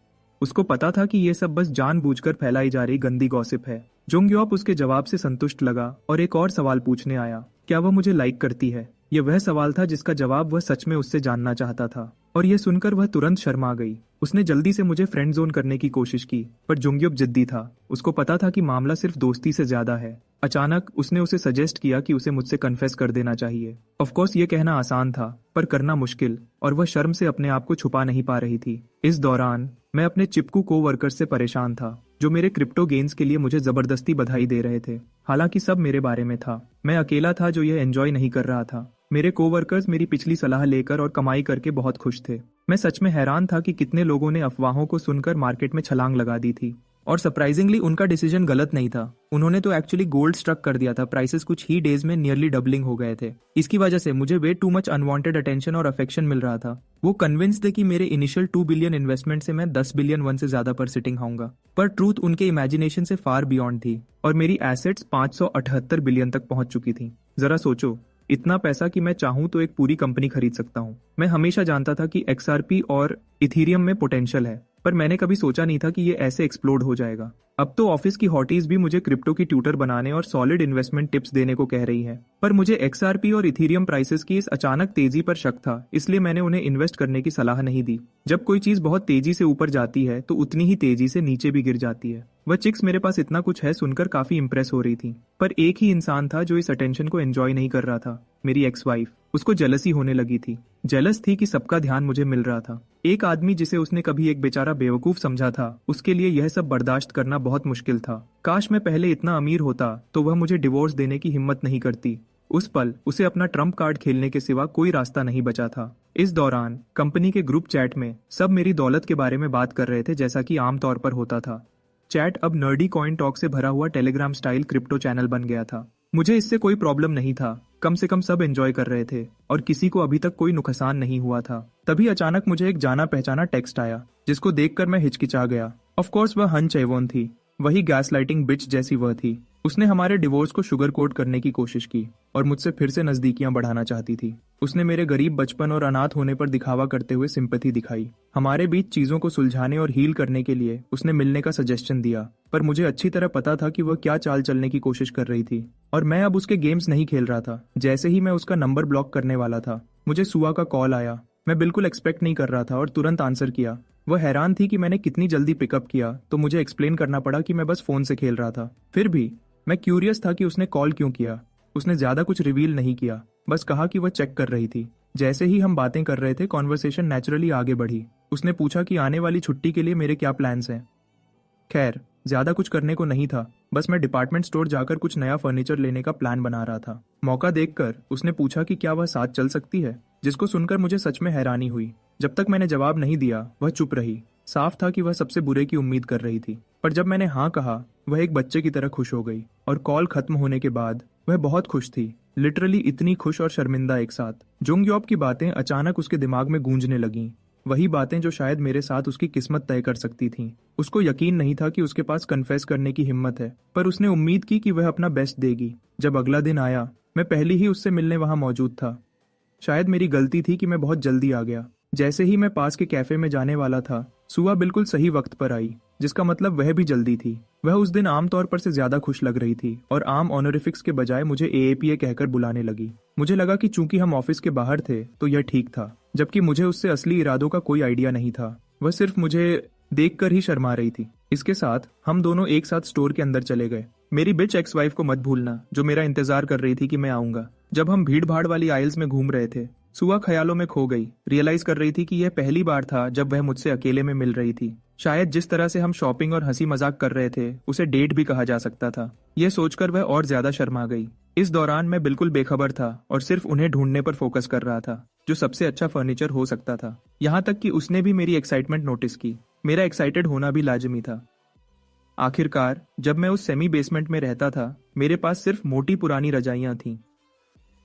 उसको पता था कि ये सब बस जानबूझकर फैलाई जा रही गंदी गॉसिप है। जुंग योप उसके जवाब से संतुष्ट लगा और एक और सवाल पूछने आया, क्या वह मुझे लाइक करती है? यह वह सवाल था जिसका जवाब वह सच में उससे जानना चाहता था, और यह सुनकर वह तुरंत शर्मा गई। उसने जल्दी से मुझे फ्रेंड जोन करने की कोशिश की, पर जुंगयोप जिद्दी था। उसको पता था कि मामला सिर्फ दोस्ती से ज्यादा है। अचानक उसने उसे सजेस्ट किया कि उसे मुझसे कन्फेस कर देना चाहिए। ऑफ कोर्स ये कहना आसान था, पर करना मुश्किल, और वह शर्म से अपने आप को छुपा नहीं पा रही थी। इस दौरान मैं अपने चिपकू कोवर्कर्स से परेशान था, जो मेरे क्रिप्टो गेन्स के लिए मुझे जबरदस्ती बधाई दे रहे थे। हालांकि सब मेरे बारे में था। मैं अकेला था जो यह एंजॉय नहीं कर रहा था। मेरे कोवर्कर्स मेरी पिछली सलाह लेकर और कमाई करके बहुत खुश थे। मैं सच में हैरान था कि कितने लोगों ने अफवाहों को सुनकर मार्केट में छलांग लगा दी थी। और सरप्राइजिंगली उनका डिसीजन गलत नहीं था। उन्होंने तो एक्चुअली गोल्ड स्ट्रक कर दिया था। प्राइसेस कुछ ही डेज में नियरली डबलिंग हो गए थे। इसकी वजह से मुझे way too much unwanted attention और अफेक्शन मिल रहा था। वो कन्विंस थे कि मेरे इनिशियल 2 बिलियन इन्वेस्टमेंट से मैं 10 बिलियन वन से ज्यादा पर सिटिंग होऊंगा। पर ट्रूथ उनके इमेजिनेशन से फार बियॉन्ड थी और मेरी एसेट्स 578 बिलियन तक पहुंच चुकी थी। जरा सोचो, इतना पैसा कि मैं चाहूं तो एक पूरी कंपनी खरीद सकता हूं। मैं हमेशा जानता था कि एक्सआरपी और इथीरियम में पोटेंशियल है, पर मैंने कभी सोचा नहीं था कि ये ऐसे एक्सप्लोड हो जाएगा। अब तो ऑफिस की हॉटीज भी मुझे क्रिप्टो की ट्यूटर बनाने और सॉलिड इन्वेस्टमेंट टिप्स देने को कह रही हैं। पर मुझे एक्सआरपी और इथीरियम प्राइसेस की इस अचानक तेजी पर शक था, इसलिए मैंने उन्हें इन्वेस्ट करने की सलाह नहीं दी। जब कोई चीज बहुत तेजी से ऊपर जाती है तो उतनी ही तेजी से नीचे भी गिर जाती है। वह चिक्स मेरे पास इतना कुछ है सुनकर काफी इंप्रेस हो रही थी, पर एक ही इंसान था जो इस अटेंशन को एंजॉय नहीं कर रहा था, मेरी एक्स वाइफ। उसको जेलसी होने लगी थी। जेलस थी कि सबका ध्यान मुझे मिल रहा था। एक आदमी जिसे उसने कभी एक बेचारा बेवकूफ समझा था, उसके लिए यह सब बर्दाश्त करना बहुत मुश्किल था। काश मैं पहले इतना अमीर होता तो वह मुझे डिवोर्स देने की हिम्मत नहीं करती। उस पल उसे अपना ट्रम्प कार्ड खेलने के सिवा कोई रास्ता नहीं बचा था। इस दौरान कंपनी के ग्रुप चैट में सब मेरी दौलत के बारे में बात कर रहे थे, जैसा कि आम तौर पर होता था। चैट अब नर्डी कॉइन टॉक से भरा हुआ टेलीग्राम स्टाइल क्रिप्टो चैनल बन गया था। मुझे इससे कोई प्रॉब्लम नहीं था, कम से कम सब एंजॉय कर रहे थे और किसी को अभी तक कोई नुकसान नहीं हुआ था। तभी अचानक मुझे एक जाना पहचाना टेक्स्ट आया, जिसको देखकर मैं हिचकिचा गया। ऑफ कोर्स वह हन चेवोन थी, वही गैस लाइटिंग बिच जैसी वह थी। उसने हमारे डिवोर्स को शुगर कोट करने की कोशिश की और मुझसे फिर से नजदीकियां बढ़ाना चाहती थी। उसने मेरे गरीब बचपन और अनाथ होने पर दिखावा करते हुए सिंपैथी दिखाई। हमारे बीच चीजों को सुलझाने और हील करने के लिए उसने मिलने का सजेशन दिया, पर मुझे अच्छी तरह पता था कि वह क्या चाल चलने की कोशिश कर रही थी और मैं अब उसके गेम्स नहीं खेल रहा था। जैसे ही मैं उसका नंबर ब्लॉक करने वाला था, मुझे सुआ का कॉल आया। मैं बिल्कुल एक्सपेक्ट नहीं कर रहा था और तुरंत आंसर किया। वह हैरान थी कि मैंने कितनी जल्दी पिकअप किया, तो मुझे एक्सप्लेन करना पड़ा कि मैं बस फोन से खेल रहा था। फिर भी मैं क्यूरियस था कि उसने कॉल क्यों किया। उसने ज्यादा कुछ रिवील नहीं किया, बस कहा कि वह चेक कर रही थी। जैसे ही हम बातें कर रहे थे, कॉन्वर्सेशन नेचुरली आगे बढ़ी। उसने पूछा कि आने वाली छुट्टी के लिए मेरे क्या प्लान्स हैं। खैर, ज्यादा कुछ करने को नहीं था, बस मैं डिपार्टमेंट स्टोर जाकर कुछ नया फर्नीचर लेने का प्लान बना रहा था। मौका देखकर उसने पूछा कि क्या वह साथ चल सकती है, जिसको सुनकर मुझे सच में हैरानी हुई। जब तक मैंने जवाब नहीं दिया, वह चुप रही। साफ था कि वह सबसे बुरे की उम्मीद कर रही थी, पर जब मैंने हाँ कहा, वह एक बच्चे की तरह खुश हो गई। और कॉल खत्म होने के बाद वह बहुत खुश थी, लिटरली इतनी खुश और शर्मिंदा एक साथ। जुंगयोप की बातें अचानक उसके दिमाग में गूंजने लगीं, वही बातें जो शायद मेरे साथ उसकी किस्मत तय कर सकती थीं। उसको यकीन नहीं था कि उसके पास कन्फेस करने की हिम्मत है, पर उसने उम्मीद की कि वह अपना बेस्ट देगी। जब अगला दिन आया, मैं पहले ही उससे मिलने वहां मौजूद था। शायद मेरी गलती थी कि मैं बहुत जल्दी आ गया। जैसे ही मैं पास के कैफे में जाने वाला था, सुआ बिल्कुल सही वक्त पर आई, जिसका मतलब वह भी जल्दी थी। वह उस दिन आमतौर पर से ज्यादा खुश लग रही थी और आम ऑनरिफिक्स के बजाय मुझे एएपीए कहकर बुलाने लगी। मुझे लगा कि चूंकि हम ऑफिस के बाहर थे तो यह ठीक था, जबकि मुझे उससे असली इरादों का कोई आइडिया नहीं था। वह सिर्फ मुझे देखकर ही शर्मा रही थी। इसके साथ हम दोनों एक साथ स्टोर के अंदर चले गए। मेरी बिच एक्स वाइफ को मत भूलना, जो मेरा इंतजार कर रही थी कि मैं आऊंगा। जब हम भीड़ भाड़ वाली आइल्स में घूम रहे थे, सुआ ख्यालों में खो गई। रियलाइज कर रही थी कि यह पहली बार था जब वह मुझसे अकेले में मिल रही थी। शायद जिस तरह से हम शॉपिंग और हंसी मजाक कर रहे थे, उसे डेट भी कहा जा सकता था। यह सोचकर वह और ज्यादा शर्मा गई। इस दौरान मैं बिल्कुल बेखबर था और सिर्फ उन्हें ढूंढने पर फोकस कर रहा था, जो सबसे अच्छा फर्नीचर हो सकता था। यहाँ तक कि उसने भी मेरी एक्साइटमेंट नोटिस की। मेरा एक्साइटेड होना भी लाजमी था। आखिरकार जब मैं उस सेमी बेसमेंट में रहता था, मेरे पास सिर्फ मोटी पुरानी रजाइयां थीं।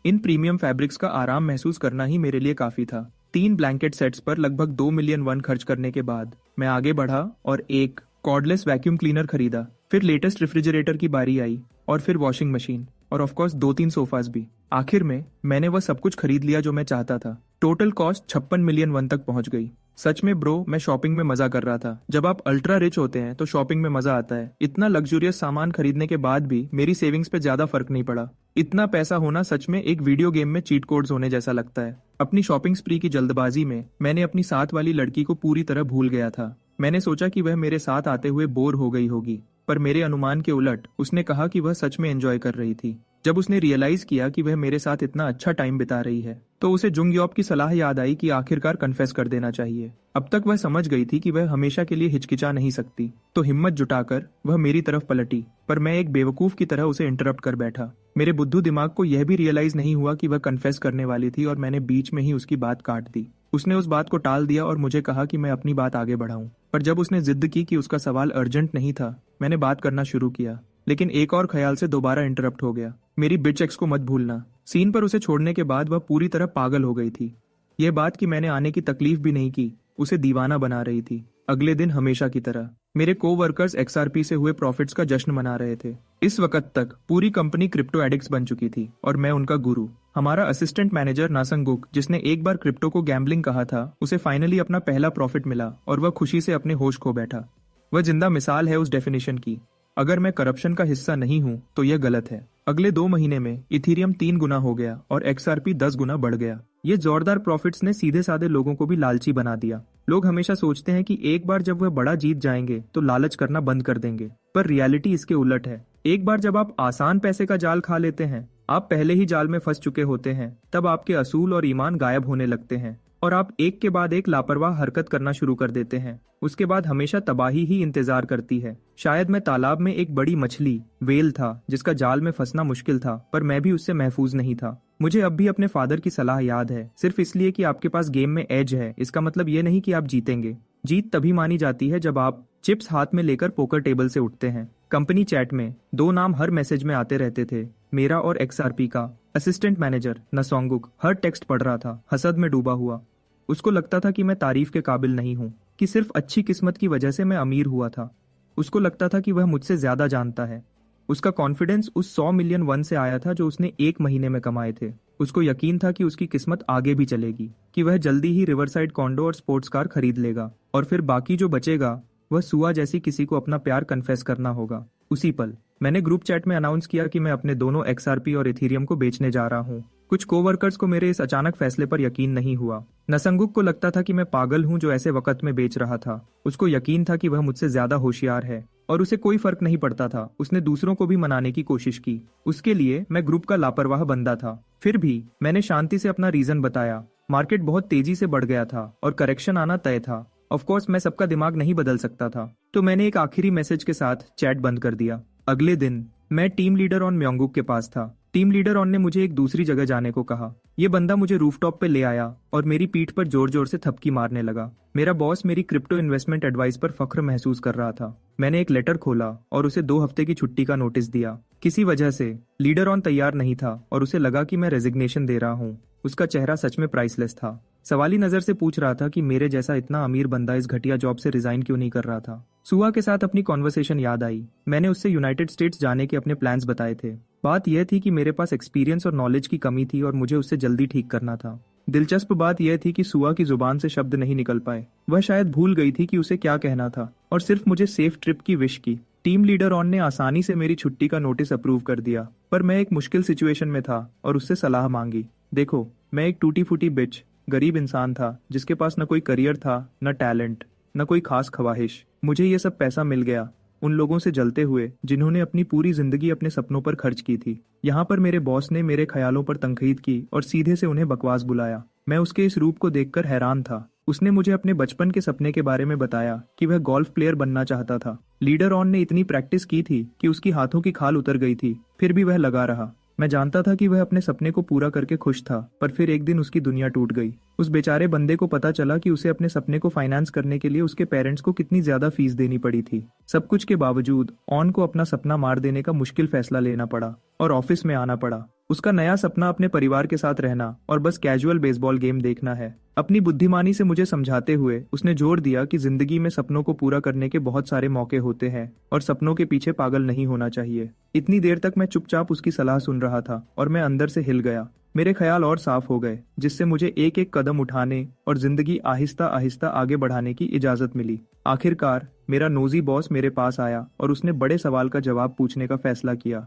इन प्रीमियम फैब्रिक्स का आराम महसूस करना ही मेरे लिए काफी था। 3 ब्लैंकेट सेट्स पर लगभग 2 मिलियन वन खर्च करने के बाद मैं आगे बढ़ा और एक कॉर्डलेस वैक्यूम क्लीनर खरीदा। फिर लेटेस्ट रेफ्रिजरेटर की बारी आई और फिर वॉशिंग मशीन और ऑफ कोर्स 2-3 सोफास भी। आखिर में मैंने वह सब कुछ खरीद लिया जो मैं चाहता था। टोटल कॉस्ट 56 मिलियन वन तक पहुंच गई। सच में ब्रो, मैं शॉपिंग में मजा कर रहा था। जब आप अल्ट्रा रिच होते हैं तो शॉपिंग में मजा आता है। इतना लग्जूरियस सामान खरीदने के बाद भी मेरी सेविंग्स पे ज्यादा फर्क नहीं पड़ा। इतना पैसा होना सच में एक वीडियो गेम में चीट कोड्स होने जैसा लगता है। अपनी शॉपिंग स्प्री की जल्दबाजी में मैंने अपनी साथ वाली लड़की को पूरी तरह भूल गया था। मैंने सोचा कि वह मेरे साथ आते हुए बोर हो गई होगी, पर मेरे अनुमान के उलट उसने कहा कि वह सच में एंजॉय कर रही थी। जब उसने रियलाइज किया कि वह मेरे साथ इतना अच्छा टाइम बिता रही है, तो उसे जुंगयोप की सलाह याद आई कि आखिरकार कन्फेस कर देना चाहिए। अब तक वह समझ गई थी कि वह हमेशा के लिए हिचकिचा नहीं सकती, तो हिम्मत जुटाकर वह मेरी तरफ पलटी। पर मैं एक बेवकूफ की तरह उसे इंटरप्ट कर बैठा। मेरे बुद्धू दिमाग को यह भी रियलाइज नहीं हुआ कि वह कन्फेस करने वाली थी और मैंने बीच में ही उसकी बात काट दी। उसने उस बात को टाल दिया और मुझे कहा कि मैं अपनी बात आगे बढ़ाऊं। पर जब उसने जिद की कि उसका सवाल अर्जेंट नहीं था, मैंने बात करना शुरू किया, लेकिन एक और ख्याल से दोबारा इंटरप्ट हो गया। मेरी बिच एक्स को मत भूलना। सीन पर उसे छोड़ने के बाद वह पूरी तरह पागल हो गई थी। यह बात कि मैंने आने की तकलीफ भी नहीं की उसे दीवाना बना रही थी। अगले दिन हमेशा की तरह मेरे को-वर्कर्स एक्सआरपी से हुए प्रॉफिट्स का जश्न मना रहे थे। इस वक्त तक पूरी कंपनी क्रिप्टो एडिक्ट्स बन चुकी थी और मैं उनका गुरु। हमारा असिस्टेंट मैनेजर नासंगुक, जिसने एक बार क्रिप्टो को गैम्बलिंग कहा था, उसे फाइनली अपना पहला प्रॉफिट मिला और वह खुशी से अपने होश खो बैठा। वह जिंदा मिसाल है उस डेफिनेशन की। अगर मैं करप्शन का हिस्सा नहीं हूं तो यह गलत है। अगले 2 महीने में इथीरियम 3 गुना हो गया और एक्सआरपी 10 गुना बढ़ गया। ये जोरदार प्रॉफिट्स ने सीधे साधे लोगों को भी लालची बना दिया। लोग हमेशा सोचते हैं कि एक बार जब वह बड़ा जीत जाएंगे तो लालच करना बंद कर देंगे, पर रियलिटी इसके उलट है। एक बार जब आप आसान पैसे का जाल खा लेते हैं, आप पहले ही जाल में फंस चुके होते हैं। तब आपके असूल और ईमान गायब होने लगते हैं और आप एक के बाद एक लापरवाह हरकत करना शुरू कर देते हैं। उसके बाद हमेशा तबाही ही इंतजार करती है। शायद मैं तालाब में एक बड़ी मछली वेल था जिसका जाल में फंसना मुश्किल था, पर मैं भी उससे महफूज नहीं था। मुझे अब भी अपने फादर की सलाह याद है। सिर्फ इसलिए कि आपके पास गेम में एज है, इसका मतलब ये नहीं कि आप जीतेंगे। जीत तभी मानी जाती है जब आप चिप्स हाथ में लेकर पोकर टेबल से उठते हैं। कंपनी चैट में दो नाम हर मैसेज में आते रहते थे, मेरा और एक्सआरपी का। असिस्टेंट मैनेजर नसोंगुक हर टेक्स्ट पढ़ रहा था, हसद में डूबा हुआ। उसको लगता था कि मैं तारीफ के काबिल नहीं हूँ, कि सिर्फ अच्छी किस्मत की वजह से मैं अमीर हुआ था। उसको लगता था कि वह मुझसे ज्यादा जानता है। उसका कॉन्फिडेंस उस 100 मिलियन वन से आया था जो उसने 1 महीने में कमाए थे। उसको यकीन था कि उसकी किस्मत आगे भी चलेगी, कि वह जल्दी ही रिवरसाइड कॉन्डो और स्पोर्ट्स कार खरीद लेगा, और फिर बाकी जो बचेगा वह सुआ जैसी किसी को अपना प्यार कन्फेस करना होगा। उसी पल मैंने ग्रुप चैट में अनाउंस किया कि मैं अपने दोनों एक्सआरपी और इथीरियम को बेचने जा रहा हूँ। कुछ कोवर्कर्स को मेरे इस अचानक फैसले पर यकीन नहीं हुआ। नसंगुक को लगता था कि मैं पागल हूँ जो ऐसे वक्त में बेच रहा था। उसको यकीन था कि वह मुझसे ज्यादा होशियार है और उसे कोई फर्क नहीं पड़ता था। उसने दूसरों को भी मनाने की कोशिश की। उसके लिए मैं ग्रुप का लापरवाह बंदा था। फिर भी मैंने शांति से अपना रीजन बताया। मार्केट बहुत तेजी से बढ़ गया था और करेक्शन आना तय था। ऑफ कोर्स मैं सबका दिमाग नहीं बदल सकता था, तो मैंने एक आखिरी मैसेज के साथ चैट बंद कर दिया। अगले दिन मैं टीम लीडर ऑन म्योंगुक के पास था। टीम लीडर ऑन ने मुझे एक दूसरी जगह जाने को कहा। ये बंदा मुझे रूफटॉप पे ले आया और मेरी पीठ पर जोर जोर से थपकी मारने लगा। मेरा बॉस मेरी क्रिप्टो इन्वेस्टमेंट एडवाइस पर फख्र महसूस कर रहा था। मैंने एक लेटर खोला और उसे 2 हफ्ते की छुट्टी का नोटिस दिया। किसी वजह से लीडर ऑन तैयार नहीं था और उसे लगा कि मैं रेजिग्नेशन दे रहा हूँ। उसका चेहरा सच में प्राइसलेस था। सवाली नजर से पूछ रहा था कि मेरे जैसा इतना अमीर बंदा इस घटिया जॉब से रिजाइन क्यों नहीं कर रहा था। सुआ के साथ अपनी कॉन्वर्सेशन याद आई। मैंने उससे यूनाइटेड स्टेट्स जाने के अपने प्लान्स बताए थे। बात यह थी कि मेरे पास एक्सपीरियंस और नॉलेज की कमी थी और मुझे उससे जल्दी ठीक करना था। दिलचस्प बात यह थी कि सुआ की जुबान से शब्द नहीं निकल पाए। वह शायद भूल गई थी कि उसे क्या कहना था और सिर्फ मुझे सेफ ट्रिप की विश की। टीम लीडर ऑन ने आसानी से मेरी छुट्टी का नोटिस अप्रूव कर दिया, पर मैं एक मुश्किल सिचुएशन में था और उससे सलाह मांगी। देखो, मैं एक टूटी फूटी बिच गरीब इंसान था जिसके पास न कोई करियर था, न टैलेंट, न कोई खास ख्वाहिश। मुझे ये सब पैसा मिल गया उन लोगों से जलते हुए जिन्होंने अपनी पूरी जिंदगी अपने सपनों पर खर्च की थी। यहाँ पर मेरे बॉस ने मेरे ख्यालों पर तनकीद की और सीधे से उन्हें बकवास बुलाया। मैं उसके इस रूप को देखकर हैरान था। उसने मुझे अपने बचपन के सपने के बारे में बताया कि वह गोल्फ प्लेयर बनना चाहता था। लीडर ऑन ने इतनी प्रैक्टिस की थी कि उसकी हाथों की खाल उतर गई थी, फिर भी वह लगा रहा। मैं जानता था कि वह अपने सपने को पूरा करके खुश था, पर फिर एक दिन उसकी दुनिया टूट गई। उस बेचारे बंदे को पता चला कि उसे अपने सपने को फाइनेंस करने के लिए उसके पेरेंट्स को कितनी ज्यादा फीस देनी पड़ी थी। सब कुछ के बावजूद ऑन को अपना सपना मार देने का मुश्किल फैसला लेना पड़ा और ऑफिस में आना पड़ा। उसका नया सपना अपने परिवार के साथ रहना और बस कैजुअल बेसबॉल गेम देखना है। अपनी बुद्धिमानी से मुझे समझाते हुए उसने जोर दिया कि जिंदगी में सपनों को पूरा करने के बहुत सारे मौके होते हैं और सपनों के पीछे पागल नहीं होना चाहिए। इतनी देर तक मैं चुपचाप उसकी सलाह सुन रहा था और मैं अंदर से हिल गया। मेरे ख्याल और साफ हो गए, जिससे मुझे एक एक कदम उठाने और जिंदगी आहिस्ता आहिस्ता आगे बढ़ाने की इजाजत मिली। आखिरकार मेरा नोजी बॉस मेरे पास आया और उसने बड़े सवाल का जवाब पूछने का फैसला किया।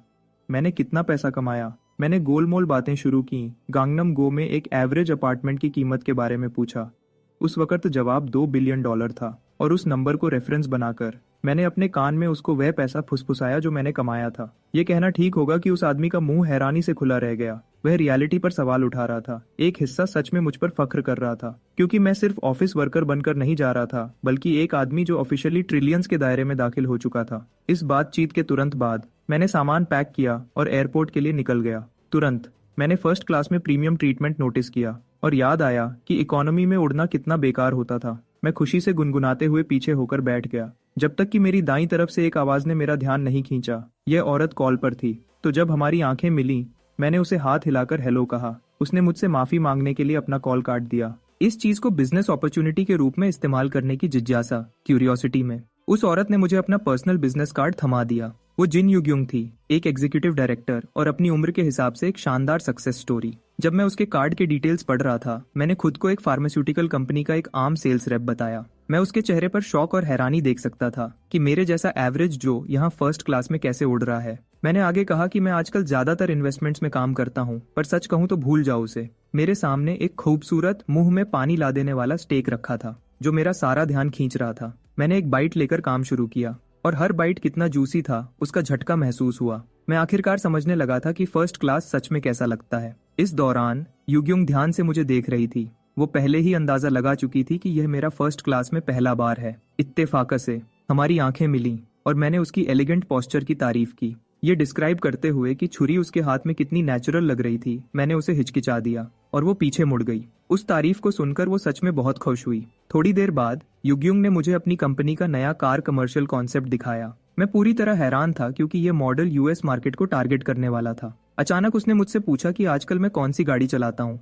मैंने कितना पैसा कमाया? मैंने गोलमोल बातें शुरू की। गांगनम गो में एक एवरेज अपार्टमेंट की कीमत के बारे में पूछा। उस वक्त जवाब $2 बिलियन था और उस नंबर को रेफरेंस बनाकर मैंने अपने कान में उसको वह पैसा फुसफुसाया जो मैंने कमाया था। ये कहना ठीक होगा कि उस आदमी का मुंह हैरानी से खुला रह गया। वह रियलिटी पर सवाल उठा रहा था। एक हिस्सा सच में मुझ पर फख्र कर रहा था, क्योंकि मैं सिर्फ ऑफिस वर्कर बनकर नहीं जा रहा था, बल्कि एक आदमी जो ऑफिशियली ट्रिलियंस के दायरे में दाखिल हो चुका था। इस बातचीत के तुरंत बाद मैंने सामान पैक किया और एयरपोर्ट के लिए निकल गया। तुरंत मैंने फर्स्ट क्लास में प्रीमियम ट्रीटमेंट नोटिस किया और याद आया कि इकोनॉमी में उड़ना कितना बेकार होता था। मैं खुशी से गुनगुनाते हुए पीछे होकर बैठ गया, जब तक कि मेरी दाईं तरफ से एक आवाज ने मेरा ध्यान नहीं खींचा। यह औरत कॉल पर थी, तो जब हमारी आंखें मिली मैंने उसे हाथ हिलाकर हेलो कहा। उसने मुझसे माफी मांगने के लिए अपना कॉल काट दिया। इस चीज को बिजनेस अपॉर्चुनिटी के रूप में इस्तेमाल करने की जिज्ञासा, क्यूरियोसिटी में उस औरत ने मुझे अपना पर्सनल बिजनेस कार्ड थमा दिया। वो जिन युग्युंग थी, एक एग्जीक्यूटिव डायरेक्टर और अपनी उम्र के हिसाब से एक शानदार सक्सेस स्टोरी। जब मैं उसके कार्ड के डिटेल्स पढ़ रहा था, मैंने खुद को एक फार्मास्यूटिकल कंपनी का एक आम सेल्स रेप बताया। मैं उसके चेहरे पर शौक और हैरानी देख सकता था कि मेरे जैसा एवरेज जो यहाँ फर्स्ट क्लास में कैसे उड़ रहा है। मैंने आगे कहा कि मैं आजकल ज्यादातर इन्वेस्टमेंट्स में काम करता हूँ, पर सच कहूँ तो भूल जाओ उसे। मेरे सामने एक खूबसूरत मुंह में पानी ला देने वाला स्टेक रखा था जो मेरा सारा ध्यान खींच रहा था। मैंने एक बाइट लेकर काम शुरू किया और हर बाइट कितना जूसी था उसका झटका महसूस हुआ। मैं आखिरकार समझने लगा था कि फर्स्ट क्लास सच में कैसा लगता है। इस दौरान युग्युंग ध्यान से मुझे देख रही थी। वो पहले ही अंदाजा लगा चुकी थी कि यह मेरा फर्स्ट क्लास में पहला बार है। इत्तेफाक से हमारी आंखें मिली और मैंने उसकी एलिगेंट पोस्चर की तारीफ की। ये डिस्क्राइब करते हुए कि छुरी उसके हाथ में कितनी नेचुरल लग रही थी, मैंने उसे हिचकिचा दिया और वो पीछे मुड़ गई। उस तारीफ को सुनकर वो सच में बहुत खुश हुई। थोड़ी देर बाद युगयुंग ने मुझे अपनी कंपनी का नया कार कमर्शियल कॉन्सेप्ट दिखाया। मैं पूरी तरह हैरान था क्योंकि ये मॉडल यूएस मार्केट को टारगेट करने वाला था। अचानक उसने मुझसे पूछा कि आजकल मैं कौन सी गाड़ी चलाता हूँ।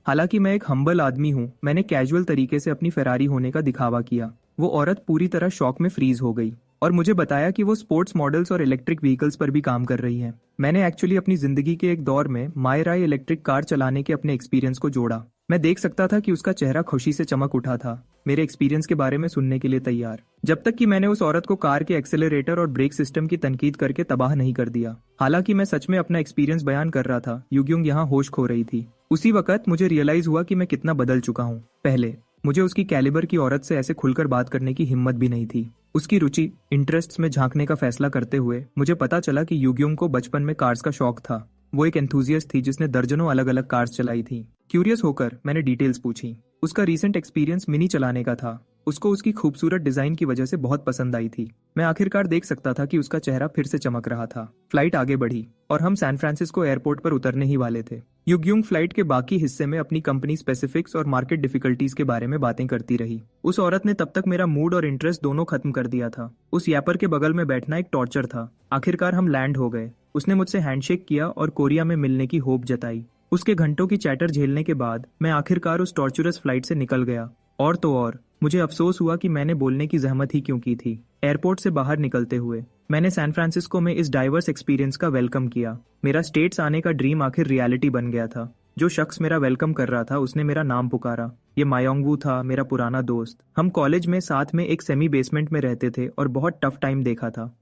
हालांकि मैं एक हम्बल आदमी हूँ, मैंने कैजुअल तरीके से अपनी फेरारी होने का दिखावा किया। वो औरत पूरी तरह शॉक में फ्रीज हो गई और मुझे बताया कि वो स्पोर्ट्स मॉडल्स और इलेक्ट्रिक व्हीकल्स पर भी काम कर रही है। मैंने एक्चुअली अपनी जिंदगी के एक दौर में मायराई इलेक्ट्रिक कार चलाने के अपने एक्सपीरियंस को जोड़ा। मैं देख सकता था कि उसका चेहरा खुशी से चमक उठा था, मेरे एक्सपीरियंस के बारे में सुनने के लिए तैयार। जब तक कि मैंने उस औरत को कार के एक्सेलरेटर और ब्रेक सिस्टम की तनकीद करके तबाह नहीं कर दिया। हालांकि मैं सच में अपना एक्सपीरियंस बयान कर रहा था, युगयुंग यहाँ होश खो रही थी। उसी वक्त मुझे रियलाइज हुआ कि मैं कितना बदल चुका हूँ। पहले मुझे उसकी कैलिबर की औरत से ऐसे खुलकर बात करने की हिम्मत भी नहीं थी। उसकी रुचि, इंटरेस्ट्स में झांकने का फैसला करते हुए मुझे पता चला कि युगयुंग को बचपन में कार्स का शौक था। वो एक एंथुजियास्ट थी जिसने दर्जनों अलग अलग कार्स चलाई थी। क्यूरियस होकर मैंने डिटेल्स पूछी। उसका रीसेंट एक्सपीरियंस मिनी चलाने का था। उसको उसकी खूबसूरत डिजाइन की वजह से बहुत पसंद आई थी। मैं आखिरकार देख सकता था कि उसका चेहरा फिर से चमक रहा था। फ्लाइट आगे बढ़ी और हम सैन फ्रांसिस्को एयरपोर्ट पर उतरने ही वाले थे। युगयुंग फ्लाइट के बाकी हिस्से में अपनी कंपनी स्पेसिफिक्स और मार्केट डिफिकल्टीज के बारे में बातें करती रही। उस औरत ने तब तक मेरा मूड और इंटरेस्ट दोनों खत्म कर दिया था। उस यापर के बगल में बैठना एक टॉर्चर था। आखिरकार हम लैंड हो गए। उसने मुझसे हैंडशेक किया और कोरिया में मिलने की होप जताई। उसके घंटों की चैटर झेलने के बाद मैं आखिरकार उस टॉर्चरस फ्लाइट से निकल गया। और तो और मुझे अफसोस हुआ कि मैंने बोलने की जहमत ही क्यों की थी। एयरपोर्ट से बाहर निकलते हुए मैंने सैन फ्रांसिस्को में इस डाइवर्स एक्सपीरियंस का वेलकम किया। मेरा स्टेट्स आने का ड्रीम आखिर रियलिटी बन गया था। जो शख्स मेरा वेलकम कर रहा था उसने मेरा नाम पुकारा। ये मायोंगवू था, मेरा पुराना दोस्त। हम कॉलेज में साथ में एक सेमी बेसमेंट में रहते थे और बहुत टफ टाइम देखा था।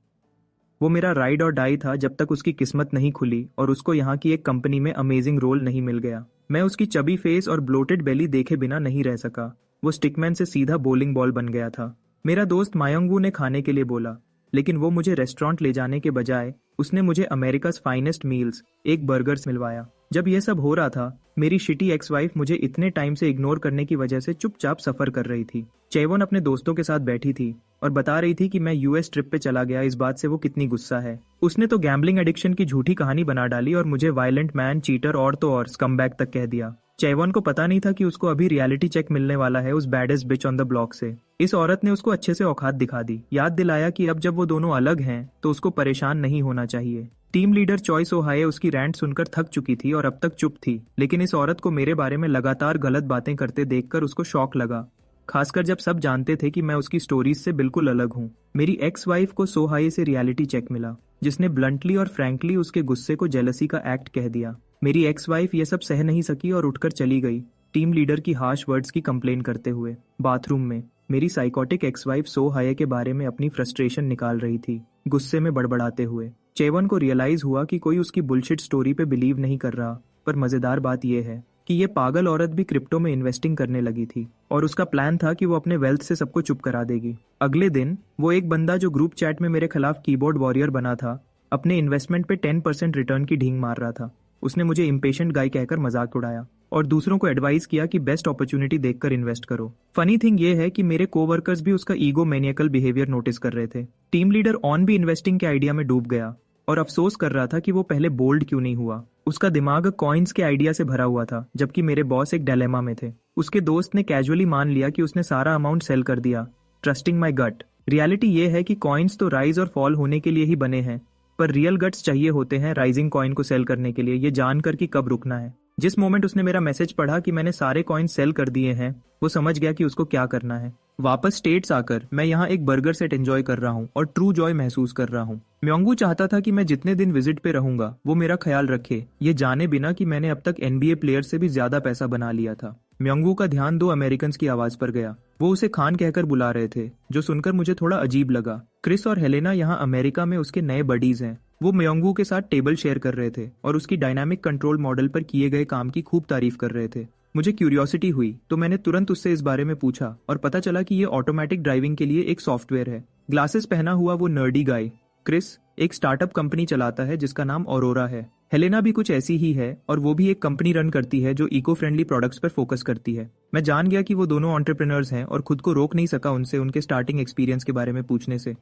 वो मेरा राइड और डाई था जब तक उसकी किस्मत नहीं खुली और उसको यहाँ की एक कंपनी में अमेजिंग रोल नहीं मिल गया। मैं उसकी चबी फेस और ब्लोटेड बेली देखे बिना नहीं रह सका। वो स्टिकमैन से सीधा बॉलिंग बॉल बन गया था। मेरा दोस्त मायोंगवू ने खाने के लिए बोला, लेकिन वो मुझे रेस्टोरेंट ले जाने के बजाय उसने मुझे अमेरिका's फाइनेस्ट मील्स, एक बर्गर्स मिलवाया। जब यह सब हो रहा था, मेरी शिटी एक्स वाइफ मुझे इतने टाइम से इग्नोर करने की वजह से चुपचाप सफर कर रही थी। चेवोन अपने दोस्तों के साथ बैठी थी और बता रही थी कि मैं यूएस ट्रिप पे चला गया। इस बात से वो कितनी गुस्सा है। उसने तो गैम्बलिंग एडिक्शन की झूठी कहानी बना डाली और मुझे वायलेंट मैन, चीटर और तो और स्कमबैग तक कह दिया। चेवोन को पता नहीं था कि उसको अभी रियलिटी चेक मिलने वाला है उस baddest bitch on the block से। इस औरत ने उसको अच्छे से औकात दिखा दी, याद दिलाया कि अब जब वो दोनों अलग हैं तो उसको परेशान नहीं होना चाहिए। टीम लीडर चॉइस ओहाये उसकी रैंट सुनकर थक चुकी थी और अब तक चुप थी, लेकिन इस औरत को मेरे बारे में लगातार गलत बातें करते देखकर उसको शौक लगा, खासकर जब सब जानते थे कि मैं उसकी स्टोरीज से बिल्कुल अलग हूँ। मेरी एक्स वाइफ को सोहाये से रियलिटी चेक मिला, जिसने ब्लंटली और फ्रैंकली उसके गुस्से को जेलसी का एक्ट कह दिया। मेरी एक्स वाइफ ये सब सह नहीं सकी और उठकर चली गई, टीम लीडर की हार्श वर्ड्स की कंप्लेन करते हुए। बाथरूम में मेरी साइकोटिक एक्स वाइफ सोहाये के बारे में अपनी फ्रस्ट्रेशन निकाल रही थी, गुस्से में बड़बड़ाते हुए। चेवन को रियलाइज हुआ कि कोई उसकी बुलशिट स्टोरी पे बिलीव नहीं कर रहा, पर मजेदार बात यह है कि ये पागल औरत भी क्रिप्टो में इन्वेस्टिंग करने लगी थी और उसका प्लान था कि वो अपने वेल्थ से सबको चुप करा देगी। अगले दिन वो एक बंदा जो ग्रुप चैट में मेरे खिलाफ कीबोर्ड वॉरियर बना था, अपने इन्वेस्टमेंट पे 10% रिटर्न की ढींग मार रहा था। उसने मुझे इम्पेशेंट गाय कहकर मजाक उड़ाया और दूसरों को एडवाइस किया कि बेस्ट अपॉर्चुनिटी देखकर इन्वेस्ट करो। फनी थिंग ये है कि मेरे कोवर्कर्स भी उसका ईगो मैनियकल बिहेवियर नोटिस कर रहे थे। टीम लीडर ऑन भी इन्वेस्टिंग के आइडिया में डूब गया और अफसोस कर रहा था कि वो पहले बोल्ड क्यों नहीं हुआ। उसका दिमाग कॉइन्स के आइडिया से भरा हुआ था, जबकि मेरे बॉस एक डायलेमा में थे। उसके दोस्त ने कैजुअली मान लिया कि उसने सारा अमाउंट सेल कर दिया, ट्रस्टिंग माई गट। रियलिटी ये है कि कॉइन्स तो राइज और फॉल होने के लिए ही बने हैं, पर रियल गट्स चाहिए होते हैं राइजिंग कॉइन को सेल करने के लिए, ये जानकर कि कब रुकना है। जिस मोमेंट उसने मेरा मैसेज पढ़ा कि मैंने सारे कॉइन सेल कर दिए हैं, वो समझ गया कि उसको क्या करना है। वापस स्टेट्स आकर मैं यहाँ एक बर्गर सेट एंजॉय कर रहा हूँ और ट्रू जॉय महसूस कर रहा हूँ। म्योंगू चाहता था कि मैं जितने दिन विजिट पे रहूंगा वो मेरा ख्याल रखे, ये जाने बिना कि मैंने अब तक NBA प्लेयर से भी ज्यादा पैसा बना लिया था। म्योंगू का ध्यान 2 अमेरिकन की आवाज पर गया। वो उसे खान कहकर बुला रहे थे, जो सुनकर मुझे थोड़ा अजीब लगा। क्रिस और हेलेना यहाँ अमेरिका में उसके नए बडीज हैं। वो म्योंगू के साथ टेबल शेयर कर रहे थे और उसकी डायनामिक कंट्रोल मॉडल पर किए गए काम की खूब तारीफ कर रहे थे। मुझे क्यूरियोसिटी हुई तो मैंने तुरंत उससे इस बारे में पूछा और पता चला कि ये ऑटोमेटिक ड्राइविंग के लिए एक सॉफ्टवेयर है। ग्लासेस पहना हुआ वो नर्डी गाय क्रिस एक स्टार्टअप कंपनी चलाता है जिसका नाम ऑरोरा है। हेलेना भी कुछ ऐसी ही है और वो भी एक कंपनी रन करती है जो इको फ्रेंडली प्रोडक्ट्स पर फोकस करती है। मैं जान गया कि वो दोनों एंटरप्रेन्योर्स हैं और खुद को रोक नहीं सका उनसे उनके स्टार्टिंग एक्सपीरियंस के बारे में पूछने से।